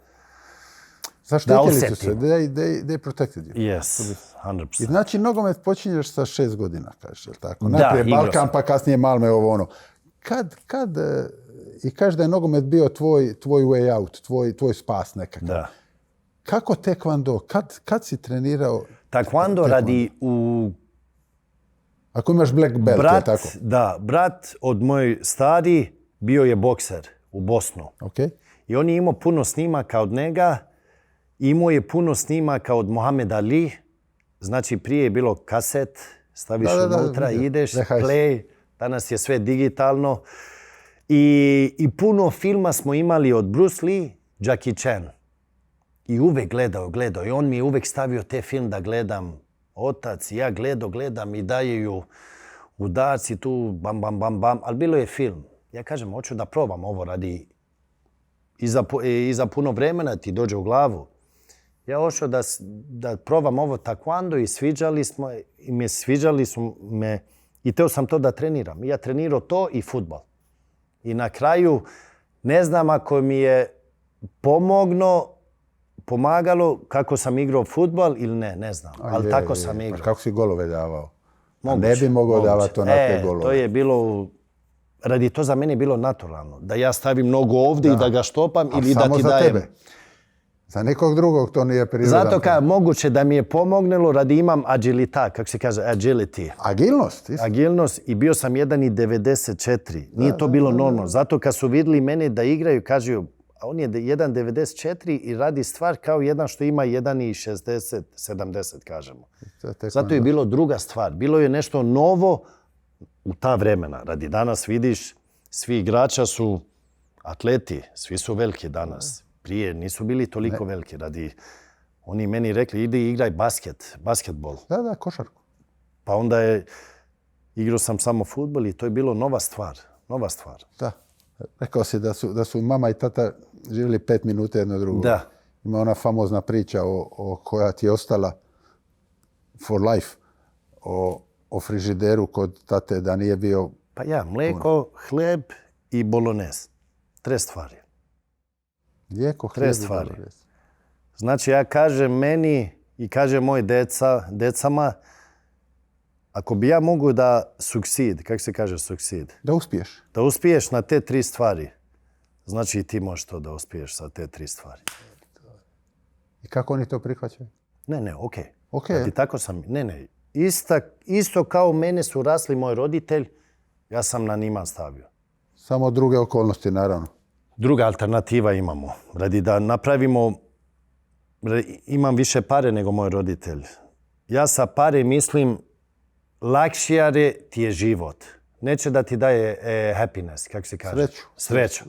Speaker 2: zaštitili su se, they protected you.
Speaker 3: Yes, 100%.
Speaker 2: I znači nogomet počinješ sa 6 godina, kažeš, jel tako? Najprije Balkan, pa kasnije Malme, ovo ono. Kad i kažeš da je nogomet bio tvoj way out, tvoj spas nekakav.
Speaker 3: Da.
Speaker 2: Kako tekvando, kad si trenirao?
Speaker 3: Taekwondo radi u...
Speaker 2: Ako imaš black belt, je tako?
Speaker 3: Da, brat od moj stari bio je bokser u Bosnu.
Speaker 2: Okay.
Speaker 3: I on je imao puno snimaka od njega. Imao je puno snimaka od Muhammed Ali. Znači prije je bilo kaset, staviš unutra, ideš, play. Danas je sve digitalno. I puno filma smo imali od Bruce Lee, Jackie Chan. I uvek gledao. I on mi je uvek stavio te film da gledam. Otac, ja gledam i dajeju udarci tu, bam. Ali bilo je film. Ja kažem, hoću da probam ovo radi. Iza puno vremena ti dođe u glavu. Ja hoću da probam ovo taekwondo i sviđali su me. I teo sam to da treniram. Ja trenirao to i fudbal. I na kraju, ne znam ako mi je pomagalo kako sam igrao fudbal ili ne znam. Ali tako sam igrao.
Speaker 2: Kako si golove davao? Ne bi mogao davati onakve golove.
Speaker 3: To je bilo, radi to za mene bilo naturalno. Da ja stavim nogu ovdje i da ga štopam ili da ti dajem.
Speaker 2: Samo za tebe. Za nekog drugog to nije prirodan.
Speaker 3: Zato moguće da mi je pomognilo radi imam agilita, kako se kaže, agility. Agilnost i bio sam 1,94. Nije to bilo normalno. Zato kad su vidjeli mene da igraju, kažu, a on je 1,94 i radi stvar kao jedan što ima 1,60, 70, kažemo. Zato je bilo druga stvar. Bilo je nešto novo u ta vremena. Radi danas vidiš, svi igrača su atleti, svi su veliki danas. Prije nisu bili toliko veliki. Radi, oni meni rekli, idi igraj basketbol.
Speaker 2: Da, košarku.
Speaker 3: Pa onda igrao sam samo fudbal i to je bilo nova stvar.
Speaker 2: Da. Rekao si da su mama i tata živjeli 5 minuta jedno drugo.
Speaker 3: Da.
Speaker 2: Ima ona famozna priča o koja ti je ostala for life. O frižideru kod tate da nije bio...
Speaker 3: Pa ja, mlijeko, hleb i bolonez. 3 stvari.
Speaker 2: Mlijeko, hljeb i bolonez.
Speaker 3: Znači ja kažem meni i kažem moje decama, ako bi ja mogu da succeed, kako se kaže succeed?
Speaker 2: Da uspiješ.
Speaker 3: Da uspiješ na te 3 stvari. Znači i ti možeš to da uspiješ sa te 3 stvari.
Speaker 2: I kako oni to prihvaćaju?
Speaker 3: Ne, okej. Okay. Tako sam, ne. Isto kao mene su rasli moj roditelj, ja sam na njima stavio.
Speaker 2: Samo druge okolnosti, naravno.
Speaker 3: Druga alternativa imamo. Radi da napravimo, imam više pare nego moj roditelj. Ja sa pare mislim lakše ti je život. Neće da ti daje happiness, kako se kaže? Sreću.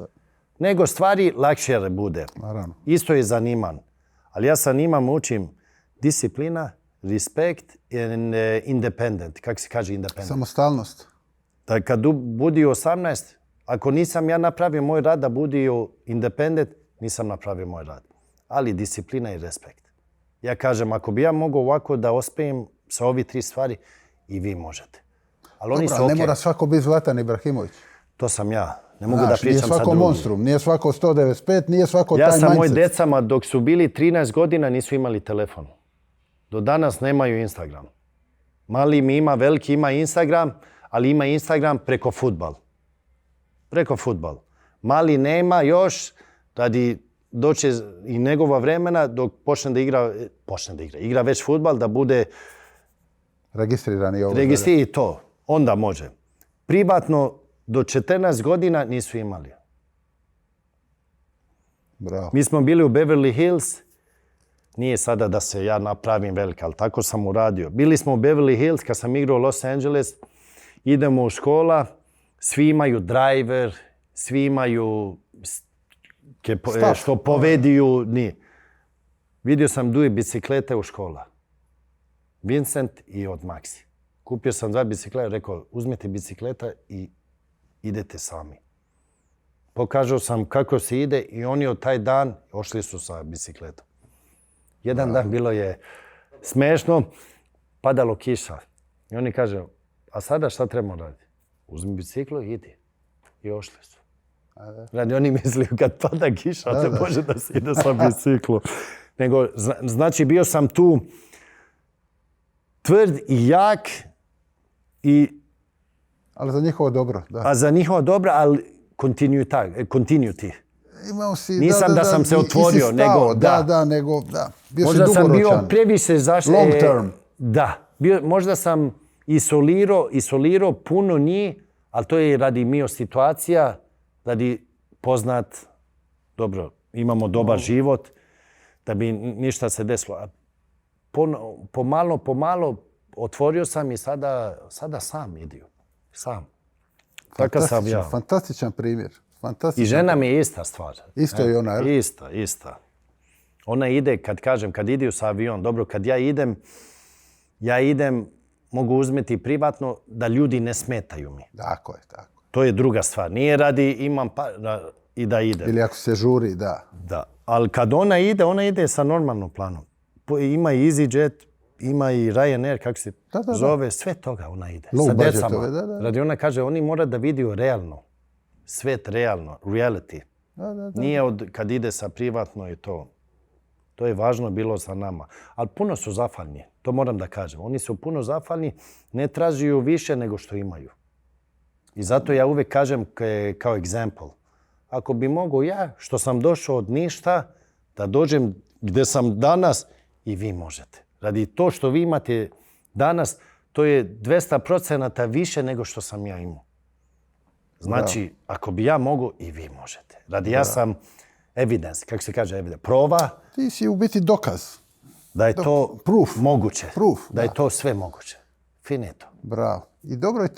Speaker 3: Nego stvari lakše bude.
Speaker 2: Naravno.
Speaker 3: Isto je zaniman. Ali ja zanimam, učim disciplina, respect and independent. Kako se kaže independent?
Speaker 2: Samostalnost.
Speaker 3: Da kad budi 18, ako nisam ja napravio moj rad da budi independent, nisam napravio moj rad. Ali disciplina i respekt. Ja kažem, ako bi ja mogao ovako da uspijem sa ovi 3 stvari, i vi možete. Ali oni su
Speaker 2: ne mora svako biti Zlatan Ibrahimović.
Speaker 3: To sam ja. Ne mogu da pričam sa drugim.
Speaker 2: Nije svako monstrum, nije svako 195, nije svako taj mindset.
Speaker 3: Ja sam moj decama, dok su bili 13 godina, nisu imali telefon. Do danas nemaju Instagram. Mali mi ima, veliki ima Instagram, ali ima Instagram preko fudbal. Preko fudbal. Mali nema još, radi doće i njegova vremena dok počne da igra već fudbal, da bude
Speaker 2: registrirani ovo.
Speaker 3: I to. Onda može. Privatno do 14 godina nisu imali.
Speaker 2: Bravo.
Speaker 3: Mi smo bili u Beverly Hills. Nije sada da se ja napravim velika, ali tako sam uradio. Bili smo u Beverly Hills kad sam igrao u Los Angeles. Idemo u škola. Svi imaju driver. Svi imaju što povediju. Nije. Vidio sam 2 biciklete u škola. Vincent i od Maxi. Kupio sam 2 bicikleta, rekao uzmite bicikleta i idete sami. Pokažao sam kako se ide i oni od taj dan ošli su sa bicikletom. Jedan dan bilo je smešno, padalo kiša. I oni kažu, a sada šta trebamo raditi? Uzmi biciklo i idi. I ošli su. Radi oni misliju kad pada kiša, ne može da se ide sa biciklom. Nego, znači bio sam tu tvrd i jak
Speaker 2: ali za njihovo dobro, da.
Speaker 3: A za njihovo dobro, ali continuity.
Speaker 2: Imao si,
Speaker 3: nisam da sam se otvorio, nego
Speaker 2: da. Bio
Speaker 3: možda
Speaker 2: si
Speaker 3: sam bio
Speaker 2: dugoročan.
Speaker 3: previše
Speaker 2: Long term.
Speaker 3: Da. Možda sam isolirao puno njih, ali to je radi mio situacija, radi poznat, dobro, imamo dobar život, da bi ništa se desilo. Pomalo otvorio sam i sada sam idio. Sam. Takav sam ja.
Speaker 2: Fantastičan primjer.
Speaker 3: I žena mi je ista stvar.
Speaker 2: Isto je ona, jel?
Speaker 3: Ista. Ona ide, kad ide sa avion, dobro, kad ja idem, mogu uzmeti privatno da ljudi ne smetaju mi.
Speaker 2: Tako je.
Speaker 3: To je druga stvar. Nije radi imam i da idem.
Speaker 2: Ili ako se žuri, da.
Speaker 3: Da. Ali kad ona ide sa normalnom planom. Ima i EasyJet, ima i Ryanair, kako se zove, sve toga ona ide.
Speaker 2: Low
Speaker 3: sa
Speaker 2: budgetove,
Speaker 3: decama.
Speaker 2: da.
Speaker 3: Radi ona kaže, oni mora da vidiju realno. Svet realno, reality.
Speaker 2: Da.
Speaker 3: Nije kad ide sa privatno i to. To je važno bilo za nama. Ali puno su zahvalni, to moram da kažem. Oni su puno zahvalni, ne tražuju više nego što imaju. I zato ja uvijek kažem kao example. Ako bi mogao ja, što sam došao od ništa, da dođem gdje sam danas, i vi možete. Radi to što vi imate danas, to je 200% više nego što sam ja imao. Znači, ako bi ja mogao, i vi možete. Radi ja sam evidence, kako se kaže evidence, prova.
Speaker 2: Ti si u biti dokaz.
Speaker 3: Da je to moguće. Da je to sve moguće. Finito.
Speaker 2: Bravo. I dobro je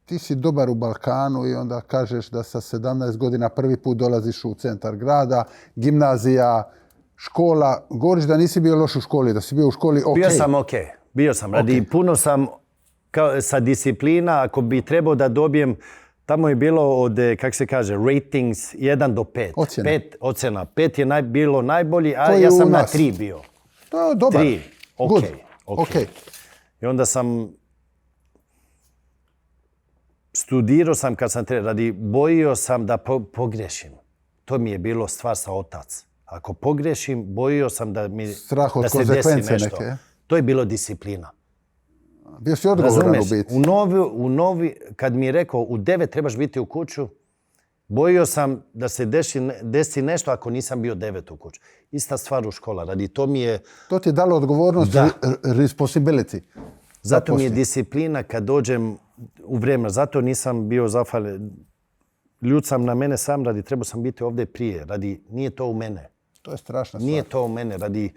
Speaker 2: ti si dobar u Balkanu i onda kažeš da sa 17 godina prvi put dolaziš u centar grada, gimnazija, škola. Govoriš da nisi bio loš u školi, da si bio u školi ok.
Speaker 3: Bio sam. Radi puno sam sa disciplina, ako bi trebao da dobijem, tamo je bilo od, kako se kaže, ratings 1 do 5. Ocena. 5 je bilo najbolji, a ja sam na 3 bio.
Speaker 2: To je dobar.
Speaker 3: 3. Ok. I onda sam studirao sam kad sam trebao, radi bojio sam da pogrešim. To mi je bilo stvar sa otac. Ako pogrešim, bojio sam da se desi nešto. Neke. To je bilo disciplina.
Speaker 2: Bio si odgovoran u biti.
Speaker 3: U novi, kad mi je rekao u 9 trebaš biti u kuću, bojio sam da se desi nešto ako nisam bio 9 u kuću. Ista stvar u škola. Radi to mi je...
Speaker 2: To ti je dalo odgovornost, responsibility.
Speaker 3: Zato mi je disciplina kad dođem u vrijeme. Zato nisam bio zahvalan. Ljud sam na mene sam, radi trebao sam biti ovdje prije. Radi nije to u mene.
Speaker 2: To je strašna stvar.
Speaker 3: Nije to u mene. Radi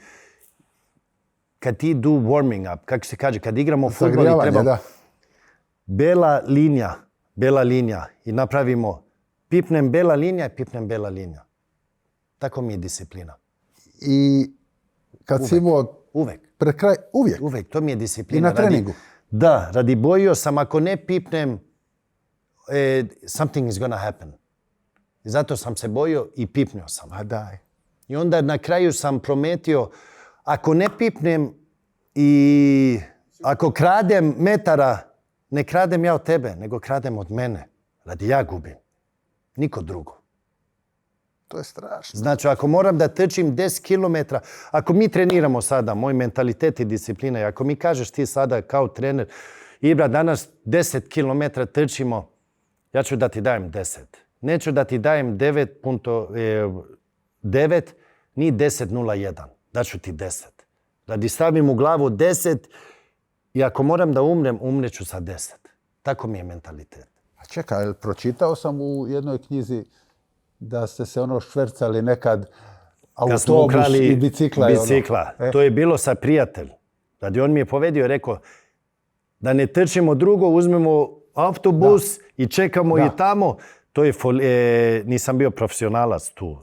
Speaker 3: kad ti do warming up, kako se kaže, kad igramo fudbal i
Speaker 2: Zagrijavanje,
Speaker 3: treba
Speaker 2: da.
Speaker 3: bela linija i napravimo pipnem bela linija i pipnem bela linija. Tako mi je disciplina.
Speaker 2: I kad si imao
Speaker 3: Uvek.
Speaker 2: pred kraj, uvijek.
Speaker 3: Uvek, to mi je disciplina.
Speaker 2: I na treningu?
Speaker 3: Radi bojio sam, ako ne pipnem, something is gonna happen. I zato sam se bojio i pipnio sam.
Speaker 2: A daj.
Speaker 3: I onda na kraju sam prometio, ako ne pipnem i ako kradem metara, ne kradem ja od tebe, nego kradem od mene. Radi ja gubim. Niko drugo.
Speaker 2: To je strašno.
Speaker 3: Znači, ako moram da trčim 10 km, ako mi treniramo sada, moj mentalitet i disciplina, i ako mi kažeš ti sada kao trener, Ibra, danas 10 km trčimo, ja ću da ti dajem 10. Neću da ti dajem 9.9, ni 10.01. Daću ti 10. Radi stavim u glavu 10 i ako moram da umrem, umreću sa 10. Tako mi je mentalitet.
Speaker 2: A čekaj, pročitao sam u jednoj knjizi da ste se švercali nekad
Speaker 3: Kad smo
Speaker 2: autobus
Speaker 3: ukrali
Speaker 2: i bicikla.
Speaker 3: bicikla. To je bilo sa prijatelj. Radi on mi je povedio, rekao, da ne trčimo drugo, uzmemo autobus i čekamo i tamo. To je nisam bio profesionalac tu.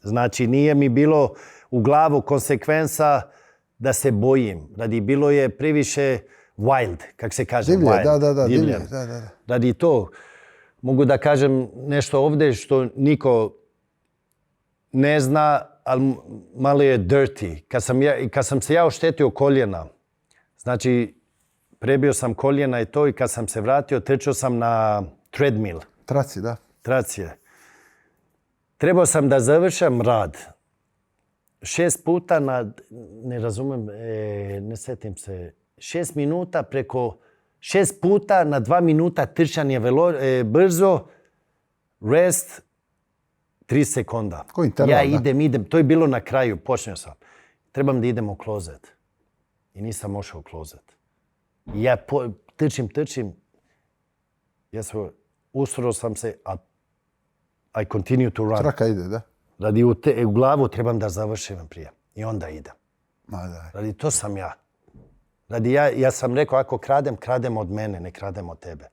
Speaker 3: Znači, nije mi bilo u glavu konsekvenca da se bojim. Radi bilo je previše wild, kako se kaže.
Speaker 2: Divlje,
Speaker 3: wild,
Speaker 2: divlje.
Speaker 3: Radi to, mogu da kažem nešto ovdje što niko ne zna, ali malo je dirty. Kad sam se ja oštetio koljena, znači prebio sam koljena i to, i kad sam se vratio, trčao sam na treadmill.
Speaker 2: Traci, da.
Speaker 3: Tracije. Trebao sam da završam rad. 6 puta ne razumem, ne setim se, 6 minuta preko 6 puta na 2 minuta trčanje brzo, rest 3 sekonda.
Speaker 2: Ko interval,
Speaker 3: ja idem, to je bilo na kraju, počeo sam. Trebam da idem u klozet. I nisam ošao u klozet. I ja trčim. Usro sam se, a I continue to run.
Speaker 2: Traka ide, da.
Speaker 3: Radi u glavu trebam da završim prije. I onda idem.
Speaker 2: Ma daj.
Speaker 3: Radi to sam ja. Radi ja sam rekao, ako kradem od mene, ne kradem od tebe.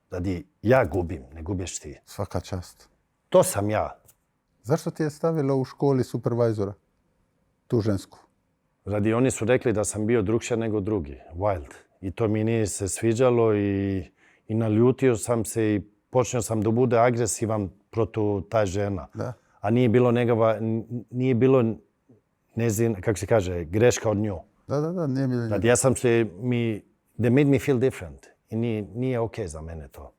Speaker 3: Radi ja gubim, ne gubiš ti.
Speaker 2: Svaka čast.
Speaker 3: To sam ja.
Speaker 2: Zašto ti je stavila u školi supervajzora? Tu žensku.
Speaker 3: Radi oni su rekli da sam bio drugšija nego drugi. Wild. I to mi nije se sviđalo i naljutio sam se i počeo sam da bude agresivan protiv ta žena.
Speaker 2: Da.
Speaker 3: A nije bilo kako se kaže, greška od nju.
Speaker 2: Da, nije mi...
Speaker 3: Radi ja sam they made me feel different. I nije okej za mene to.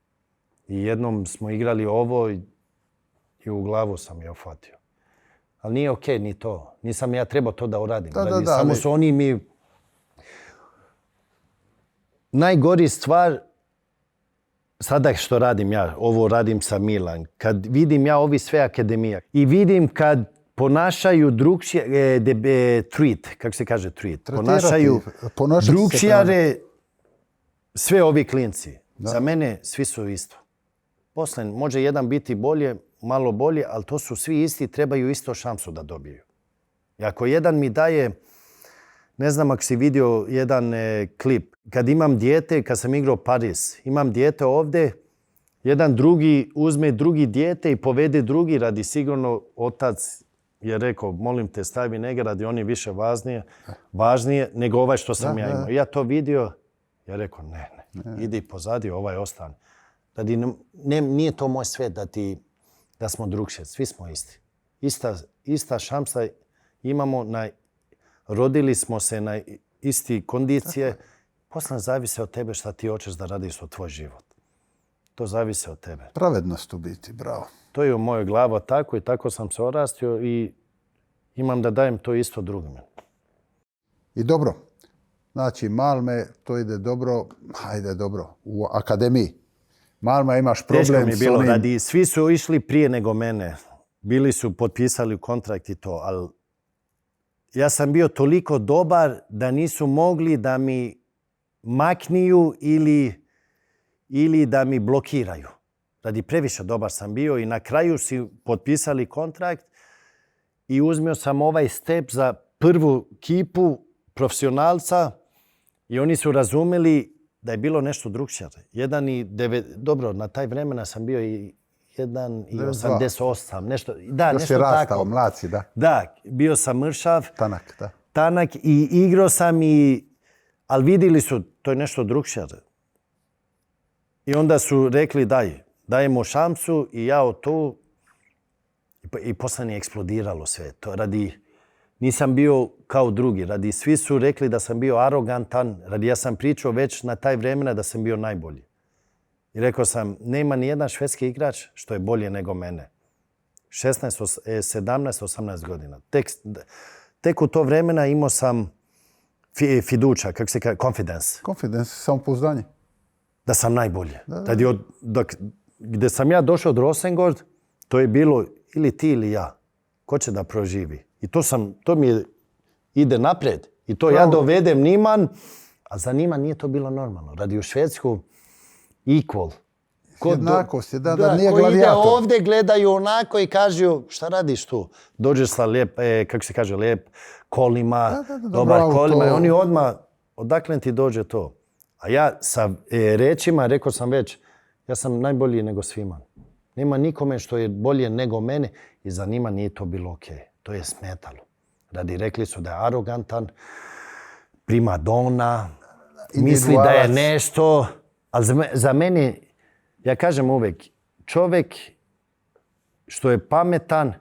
Speaker 3: I jednom smo igrali ovo i u glavu sam je uhvatio. Ali nije okej ni to. Nisam ja trebao to da uradim. Samo su oni mi... Najgori stvar, sada što radim ja, ovo radim sa Milan, kad vidim ja ovi sve akademija i vidim kad ponašaju drugšije, treat, kako se kaže treat, ponašaju drugšijare sve ovi klinci. Da. Za mene svi su isto. Posle može jedan biti malo bolje, ali to su svi isti, trebaju isto šansu da dobiju. I ako jedan mi daje, ne znam ako si vidio jedan klip, kad imam dijete, kad sam igrao Paris, imam dijete ovdje, jedan drugi uzme drugi dijete i povede drugi, radi sigurno otac je rekao, molim te stavi njega, radi on je više važnije nego ovaj što sam ja imao. Ja to vidio, ja rekao ne, idi pozadi, ovaj ostane. Radi, nije to moj svet da smo drugšije, svi smo isti. Ista šansa imamo, rodili smo se na isti kondicije. Posle zavise od tebe šta ti hoćeš da radiš od tvoj život. To zavise od tebe.
Speaker 2: Pravednost u biti, bravo.
Speaker 3: To je u mojoj glavi tako i tako sam se orastio i imam da dajem to isto drugima.
Speaker 2: I dobro. Znači, Malme, to ide dobro. Hajde, dobro. U akademiji. Malma imaš problem
Speaker 3: teško mi je bilo,
Speaker 2: s onim...
Speaker 3: Radi, svi su išli prije nego mene. Bili su potpisali kontrakt i to, ali ja sam bio toliko dobar da nisu mogli da mi makniju ili da mi blokiraju. Radi previše dobar sam bio i na kraju si potpisali kontrakt i uzmio sam ovaj step za prvu kipu profesionalca i oni su razumeli da je bilo nešto drugčije. Dobro, na taj vremena sam bio i 1,88, nešto. Da,
Speaker 2: još
Speaker 3: nešto
Speaker 2: je rastao,
Speaker 3: tako.
Speaker 2: mlad si, da.
Speaker 3: Da, bio sam mršav.
Speaker 2: Tanak, da.
Speaker 3: Tanak i igrao sam ali vidjeli su, to je nešto drugčije. I onda su rekli dajemo šansu i ja od tu i posle je eksplodiralo sve. To nisam bio kao drugi. Svi su rekli da sam bio arogantan. Ja sam pričao već na taj vremena da sam bio najbolji. I rekao sam, nema ni jedan švedski igrač što je bolje nego mene. 17, 18 godina. Tek u to vremena imao sam fiduča, kako se kaže, confidence.
Speaker 2: Confidence, samopouzdanje.
Speaker 3: Da sam najbolji. Gdje sam ja došao od Rosengård, to je bilo ili ti ili ja. Ko će da proživi? I to mi ide naprijed. I to ja dovedem Niman, a za Niman nije to bilo normalno. Radi u Švedsku equal.
Speaker 2: Jednakost, da nije gladijator.
Speaker 3: Ko ide ovdje, gledaju onako i kažu šta radiš tu? Dođeš sa lijep kolima, dobar kolima. I oni odmah, odakle ti dođe to? A ja sa rečima, rekao sam već, ja sam najbolji nego svima. Nema nikome što je bolje nego mene i za njima nije to bilo okej. To je smetalo. Rekli su da je arogantan, primadona, misli da je nešto. Ali za mene, ja kažem uvijek, čovjek što je pametan,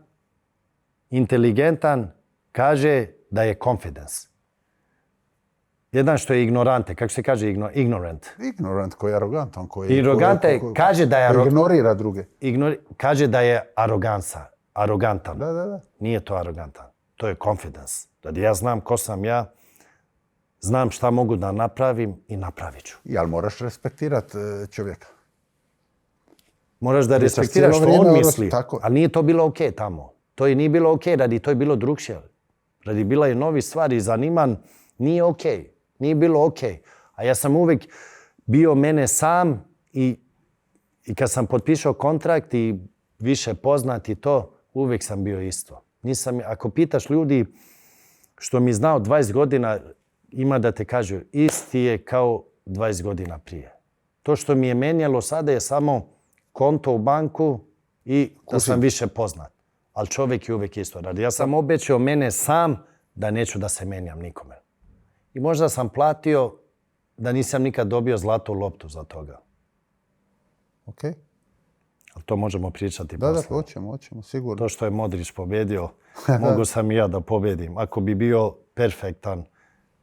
Speaker 3: inteligentan, kaže da je confidence. Jedan što je ignorante, kako se kaže ignorant?
Speaker 2: Ignorant, koji je arogantan.
Speaker 3: Ignorante kaže da je
Speaker 2: ignorira druge.
Speaker 3: Kaže da je arogantan.
Speaker 2: Da.
Speaker 3: Nije to arogantan. To je confidence. Ja znam ko sam ja, znam šta mogu da napravim i napravit ću.
Speaker 2: Ali moraš respektirati čovjeka.
Speaker 3: Moraš da respektiraš što on misli. Ali nije to bilo okej tamo. To nije bilo okej, to je bilo drugšije. Bila je novi stvari, zaniman, nije okej. Nije bilo okej. A ja sam uvijek bio mene sam i kad sam potpisao kontrakt i više poznat i to, uvijek sam bio isto. Ako pitaš ljudi što mi znao 20 godina, ima da te kažu isti je kao 20 godina prije. To što mi je menjalo sada je samo konto u banku i da sam više poznat. Ali čovjek je uvijek isto radi. Ja sam obećao mene sam da neću da se menjam nikome. I možda sam platio da nisam nikad dobio zlatu loptu za toga.
Speaker 2: Ok.
Speaker 3: Ali to možemo pričati
Speaker 2: Da,
Speaker 3: posle.
Speaker 2: hoćemo, sigurno.
Speaker 3: To što je Modrić pobedio, mogu sam i ja da pobedim. Ako bi bio perfektan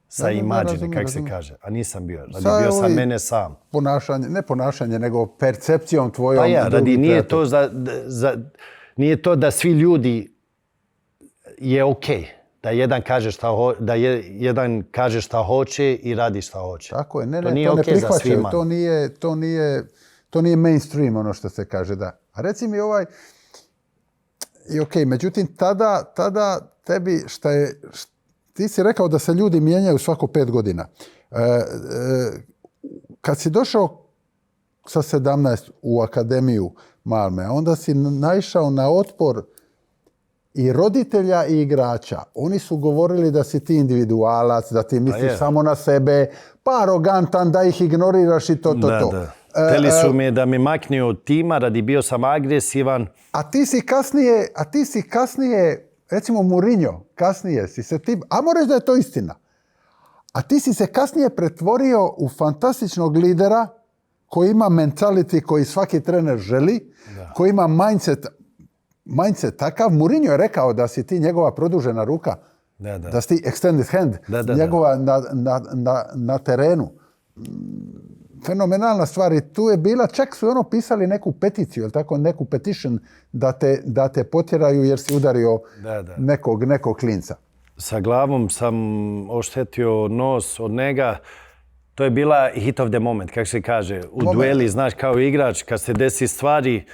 Speaker 3: sa imagine, kako se kaže. A nisam bio. Bio sam mene sam.
Speaker 2: Ne ponašanje, nego percepcijom tvojom.
Speaker 3: Pa ja, nije to da svi ljudi je okej. Da jedan kaže šta hoće i radi šta hoće.
Speaker 2: Tako je,
Speaker 3: to nije okej za svima.
Speaker 2: To nije mainstream ono što se kaže, da. A reci mi i okej, međutim tada tebi ti si rekao da se ljudi mijenjaju svako 5 godina. Kad si došao sa 17 u akademiju Malme, onda si naišao na otpor i roditelja i igrača. Oni su govorili da si ti individualac, da ti misliš samo na sebe, pa arogantan, da ih ignoriraš i to.
Speaker 3: Da. Hteli su me da me makne od tima, bio sam agresivan.
Speaker 2: A ti si kasnije, recimo Mourinho, kasnije si se ti, a moraš da je to istina. A ti si se kasnije pretvorio u fantastičnog lidera koji ima mentality koji svaki trener želi, koji ima mindset takav. Mourinho je rekao da si ti njegova produžena ruka, da si ti extended hand, njegova na terenu. Fenomenalna stvar i tu je bila, čak su ono pisali neku peticiju, neku petition da te potjeraju jer si udario nekog klinca.
Speaker 3: Sa glavom sam oštetio nos od njega. To je bila hit of the moment, kako se kaže. U dueli, znaš, kao igrač, kad se desi stvari,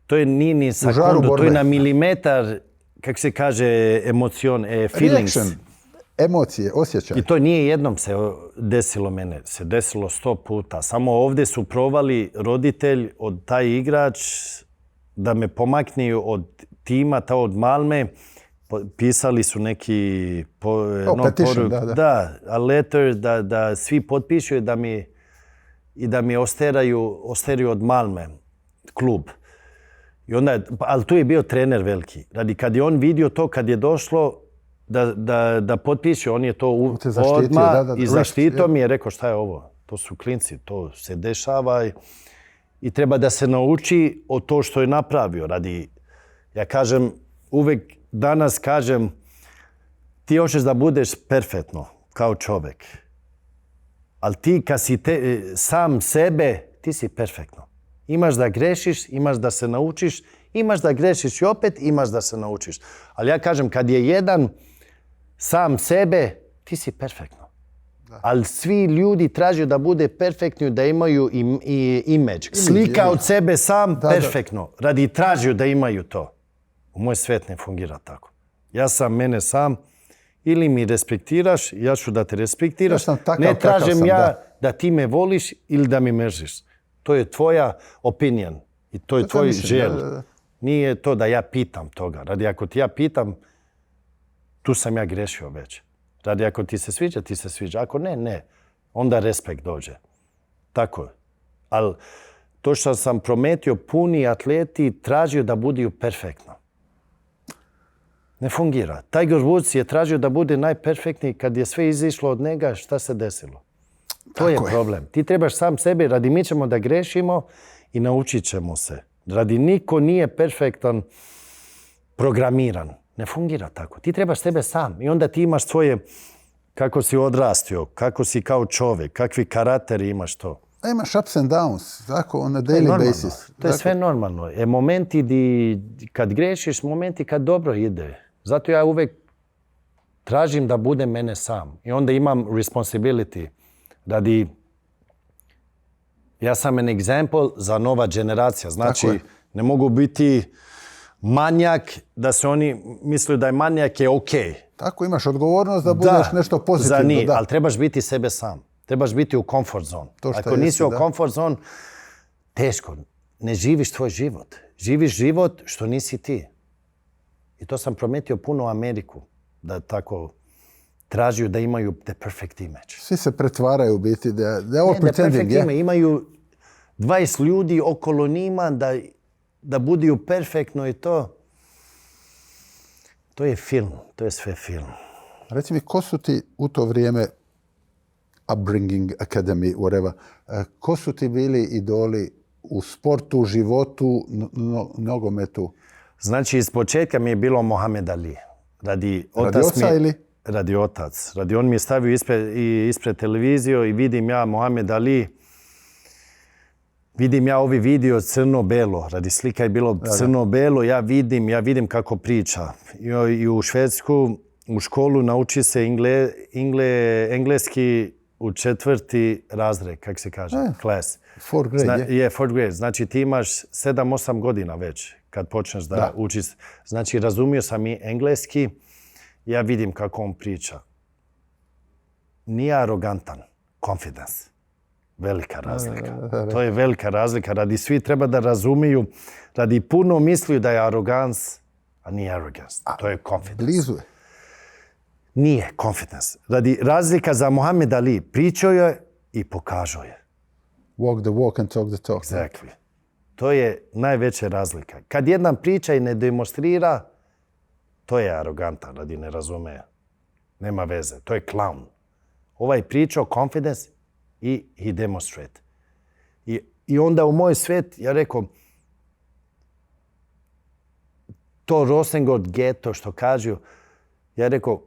Speaker 3: to je nije ni sekundu, to je na milimetar, kako se kaže, emocion, feelings.
Speaker 2: Reaction. Emocije, osjećaj.
Speaker 3: I to nije jednom se desilo mene, se desilo 100 puta. Samo ovdje su provali roditelj od taj igrač da me pomakne od tima, od Malme pisali su neki
Speaker 2: petition,
Speaker 3: a letter da svi potpišu i da mi osteraju od Malme klub. I onda, ali tu je bio trener veliki. Radi kad je on vidio to, kad je došlo da potpiše, on je to odmah i zaštitio mi je rekao šta je ovo. To su klinci, to se dešava i treba da se nauči o to što je napravio. Radi, ja kažem, uvek danas kažem, ti hoćeš da budeš perfektno kao čovjek. Ali ti kad si sam sebe, ti si perfektno. Imaš da grešiš, imaš da se naučiš, imaš da grešiš i opet imaš da se naučiš. Ali ja kažem, kad je jedan sam sebe, ti si perfektno. Ali svi ljudi traže da bude perfektni, da imaju image. Slika od sebe sam perfektno. Radi tražio da imaju to. U moj svet ne fungira tako. Ja sam mene sam, ili mi respektiraš, ja ću da te respektiraš. Ne tražim da ti me voliš ili da mi mrziš. To je tvoja opinion i to je tvoj želj. Nije to da ja pitam toga. Radi ako ti ja pitam, tu sam ja grešio već. Radi ako ti se sviđa, ti se sviđa. Ako ne. Onda respekt dođe. Tako je. Ali to što sam prometio, puni atleti tražio da budu perfektno. Ne fungira. Tiger Woods je tražio da bude najperfektniji. Kad je sve izišlo od njega, šta se desilo? To je problem. Ti trebaš sam sebe, radi mi ćemo da grešimo i naučit ćemo se. Radi niko nije perfektan programiran. Ne fungira tako. Ti trebaš sebe sam i onda ti imaš svoje, kako si odrastio, kako si kao čovjek, kakvi karakteri imaš to.
Speaker 2: Imaš ups and downs, tako, on a daily basis.
Speaker 3: To je sve normalno. Momenti kad grešiš, momenti kad dobro ide. Zato ja uvek tražim da budem mene sam. I onda imam responsibility. Radi, ja sam an example za nova generacija. Znači, ne mogu biti manjak, da se oni misle da je manjak je okej.
Speaker 2: Tako, imaš odgovornost da budeš nešto pozitivno.
Speaker 3: Za njih, ali trebaš biti sebe sam. Trebaš biti u comfort zone. Ako nisi u comfort zone, teško. Ne živiš tvoj život. Živiš život što nisi ti. I to sam prometio puno u Ameriku. Da tako tražiju da imaju the perfect image.
Speaker 2: Svi se pretvaraju u biti. Da all pretending.
Speaker 3: Imaju 20 ljudi okolo njima da budu perfektno i to. To je film. To je sve film.
Speaker 2: Reci mi, ko su ti u to vrijeme upbringing, academy, whatever, ko su ti bili idoli u sportu, životu, nogometu?
Speaker 3: Znači, iz početka mi je bilo Mohamed Ali. Radi
Speaker 2: oca ili?
Speaker 3: Radi otac. Radi on mi je stavio ispred televiziju i vidim ja Mohamed Ali. Vidim ja ovi video crno-belo. Radi slika je bilo crno-belo. Ja vidim kako priča. I u Švedsku, u školu nauči se engleski u 4. razred, kako se kaže, class.
Speaker 2: 4th grade,
Speaker 3: je. 4th grade. Znači ti imaš 7-8 godina već kad počneš da učiš. Znači razumio sam i engleski. Ja vidim kako on priča. Nije arogantan. Confidence. Velika razlika. To je velika razlika. Radi svi treba da razumiju. Radi puno misli da je arogans, a nije arrogance. To je confidence.
Speaker 2: Blizu je.
Speaker 3: Nije confidence. Radi razlika za Mohamed Ali. Pričao je i pokažao je.
Speaker 2: Walk the walk and talk the talk.
Speaker 3: Exactly. To je najveća razlika. Kad jedan priča i ne demonstrira, to je arogantan, radi ne razume. Nema veze. To je clown. Ovaj pričao confidence i he demonstrate. I onda u moj svet, ja rekao, to Rosengård geto što kažu, ja rekao,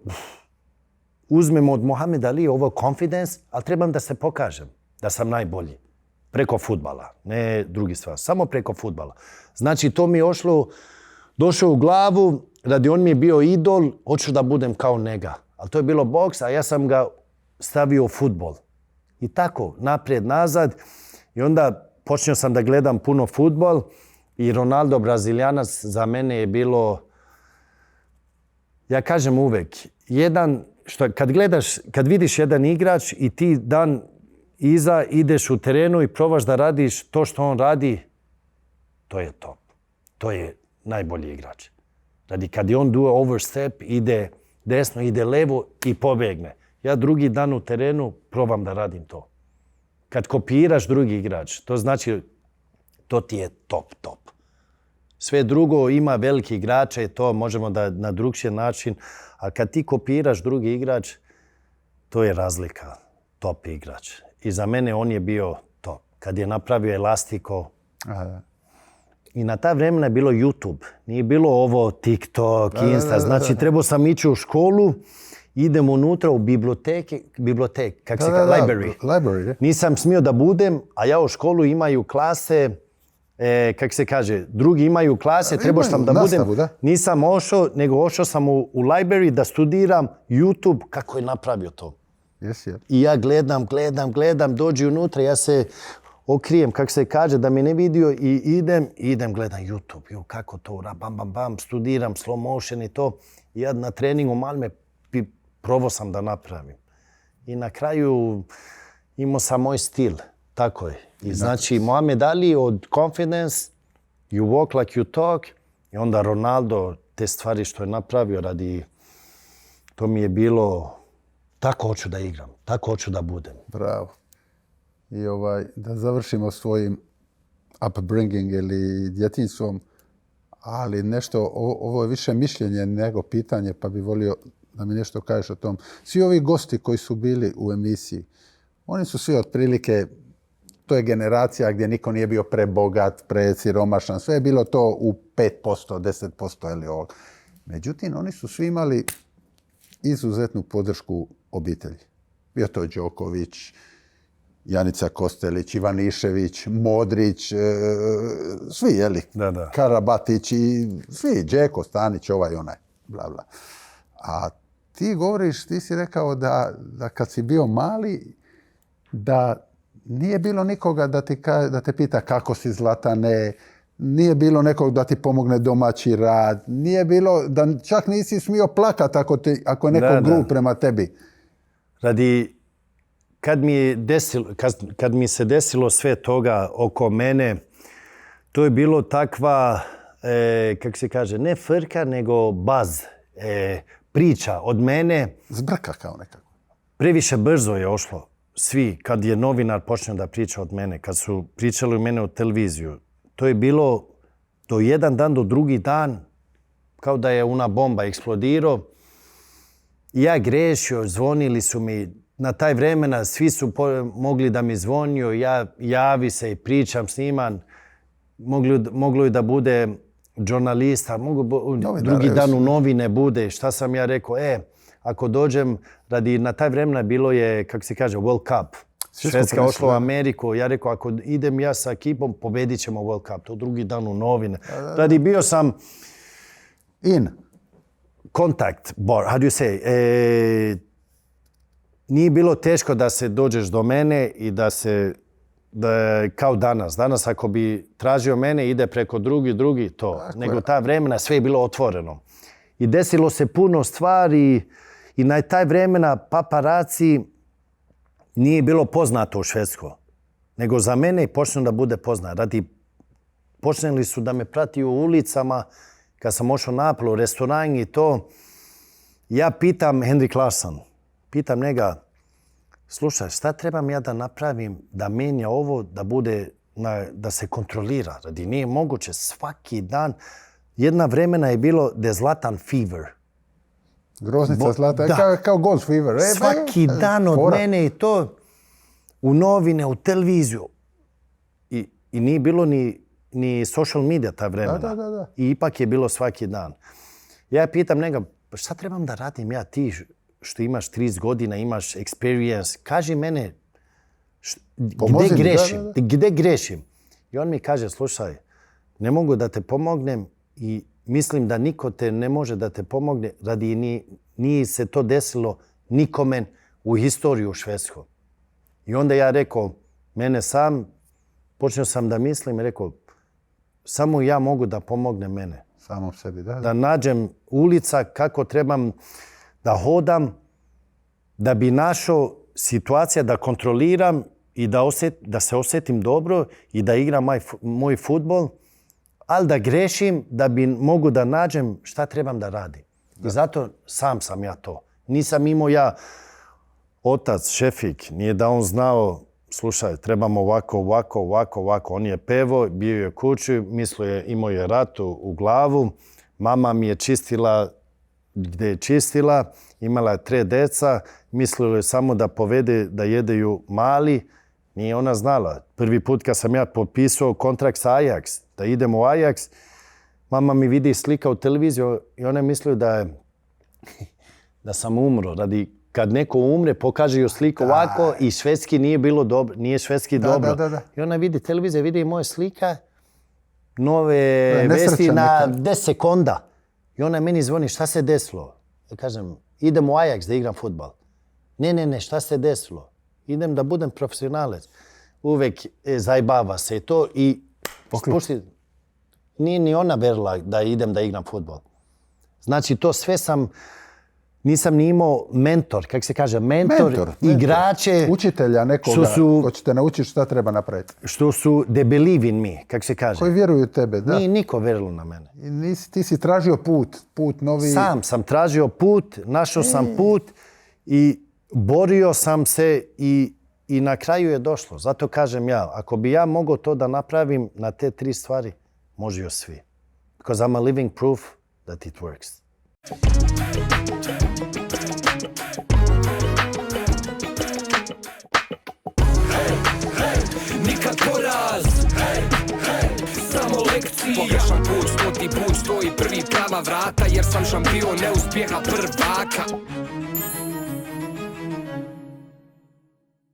Speaker 3: uzmem od Mohamed Ali ovo confidence, ali trebam da se pokažem da sam najbolji. Preko fudbala, ne drugi stvar. Samo preko fudbala. Znači, to mi je došlo u glavu, radi on mi je bio idol, hoću da budem kao njega. Ali to je bilo boks, a ja sam ga stavio u fudbal. I tako, naprijed, nazad. I onda počeo sam da gledam puno fudbal i Ronaldo, Brazilijanac, za mene je bilo, ja kažem uvek, kad vidiš jedan igrač i ti dan iza ideš u terenu i probaš da radiš to što on radi, to je top. To je najbolji igrač. Radi kad je on do overstep, ide desno, ide levo i pobegne. Ja drugi dan u terenu probam da radim to. Kad kopiraš drugi igrač, to znači to ti je top. Sve drugo ima veliki igrače, to možemo da na drugčiji način, a kad ti kopiraš drugi igrač, to je razlika, top igrač. I za mene on je bio top. Kad je napravio Elastiko, i na ta vremena je bilo YouTube. Nije bilo ovo TikTok, Insta. Znači, trebao sam ići u školu, idem unutra u biblioteke, kako se kaže, library. Nisam smio da budem, a ja u školu imaju klase, kako se kaže, drugi imaju klase, trebao sam da budem. Nisam ošao, nego ošao sam u library da studiram YouTube kako je napravio to. I ja gledam, dođi unutra, ja se okrijem, kako se kaže, da me ne vidio i idem gledam YouTube. Kako to, bam, studiram slow motion i to. I ja na treningu Malme probao sam da napravim. I na kraju imao sam moj stil. Tako je. I znači, Mohamed Ali od Confidence, You Walk Like You Talk, i onda Ronaldo, te stvari što je napravio radi, to mi je bilo, tako hoću da igram, tako hoću da budem.
Speaker 2: Bravo. I da završimo svojim upbringing ili djetinjstvom, ali nešto, ovo je više mišljenje nego pitanje, pa bi volio da mi nešto kažeš o tom. Svi ovi gosti koji su bili u emisiji, oni su svi otprilike, to je generacija gdje niko nije bio prebogat, presiromašan, sve je bilo to u 5%, 10% ili ovo. Međutim, oni su svi imali izuzetnu podršku obitelji. Bio to Đoković, Janica Kostelić, Ivanišević, Modrić, svi, jeli?
Speaker 3: Da.
Speaker 2: Karabatić i svi, Đeko, Stanić, ovaj, onaj, bla, bla. A ti govoriš, ti si rekao da kad si bio mali, da nije bilo nikoga da te pita kako si, Zlatane, nije bilo nekog da ti pomogne domaći rad, nije bilo, da čak nisi smio plakat ako je neko grub prema tebi.
Speaker 3: Radi, kad mi se desilo sve toga oko mene, to je bilo takva, kako se kaže, ne frka, nego baz, priča od mene.
Speaker 2: Zbrka kao nekako.
Speaker 3: Previše brzo je ošlo. Svi, kad je novinar počeo da priča od mene, kad su pričali u mene u televiziju, to je bilo do jedan dan, do drugi dan, kao da je una bomba eksplodirao. Ja grešio, zvonili su mi, na taj vremena svi su mogli da mi zvonio, ja javi se i pričam s njima. Moglo je da bude žurnalista, drugi dan u novine bude. Šta sam ja rekao? Ako dođem, radi na taj vremena bilo je, kako se kaže, World Cup. Švedska ošla u Ameriku. Ja rekao, ako idem ja sa ekipom, pobedit ćemo World Cup. To drugi dan u novine. Radi bio sam kontakt, how do you say, nije bilo teško da se dođeš do mene i da kao danas. Danas ako bi tražio mene, ide preko drugi, to. Tako nego ta vremena sve je bilo otvoreno. I desilo se puno stvari i na taj vremena paparaci nije bilo poznato u Švedskoj. Nego za mene počne da bude poznato. Počneli su da me prati u ulicama, kad sam ošao napolje u restoran i to. Ja pitam Henrik Larsson, pitam njega, slušaj, šta trebam ja da napravim da menja ovo, da se kontrolira? Radi nije moguće svaki dan. Jedna vremena je bilo da je Zlatan fever.
Speaker 2: Groznica Zlatan, kao gold fever.
Speaker 3: Svaki dan od mene i to u novine, u televiziju. I nije bilo ni social media ta vremena.
Speaker 2: Da.
Speaker 3: I ipak je bilo svaki dan. Ja pitam njega, šta trebam da radim ja, ti što imaš 30 godina, imaš experience, kaži mene gdje grešim. I on mi kaže, slušaj, ne mogu da te pomognem i mislim da niko te ne može da te pomogne radi nije se to desilo nikome u historiju u Švedskoj. I onda ja rekao, mene sam, počeo sam da mislim i rekao, samo ja mogu da pomognem mene.
Speaker 2: Samom sebi, da.
Speaker 3: Da nađem ulica kako trebam da hodam, da bi našao situacija da kontroliram i da se osjetim dobro i da igram moj fudbal. ali da grešim da bi mogu da nađem šta trebam da radim. I zato sam ja to. Nisam imao ja otac, Šefik, nije da on znao, slušaj, trebamo ovako. On je pevo, bio je kući, imao je ratu u glavu. Mama mi je čistila gdje je čistila, imala je 3 deca, mislila je samo da povede da jedeju mali. Nije ona znala. Prvi put kad sam ja potpisao kontrakt sa Ajax, da idem u Ajax, mama mi vidi slika u televiziju i ona misli da sam umro. Kad neko umre, pokaže joj sliku ovako i švedski nije bilo dobro. Nije švedski dobro.
Speaker 2: Da.
Speaker 3: I ona vidi televiziju, vidi moja slika, nove vesti na 10 sekonda. I ona meni zvoni, šta se desilo? Ja kažem, idem u Ajax da igram fudbal. Ne, šta se desilo? Idem da budem profesionalac. Uvek zajbava se to i spušti. Nije ni ona verila da idem da igram fudbal. Znači, to sve nisam ni imao mentor, kako se kaže, mentor. Igrače.
Speaker 2: Učitelja nekoga ko će te naučiti šta treba napraviti.
Speaker 3: Što su they believe in me, kako se kaže.
Speaker 2: Koji vjeruju u tebe, da.
Speaker 3: Nije niko vjerovao na mene.
Speaker 2: Ti si tražio put novi.
Speaker 3: Sam sam tražio put, našao sam put i borio sam se i na kraju je došlo. Zato kažem ja, ako bi ja mogao to da napravim na te 3 stvari, može svi. Because I'm a living proof that it works.
Speaker 1: Nikad poraz, samo lekcije. Pogrešan put, 100. put, stoji prvi prava vrata, jer sam šampion neuspjeha prvaka.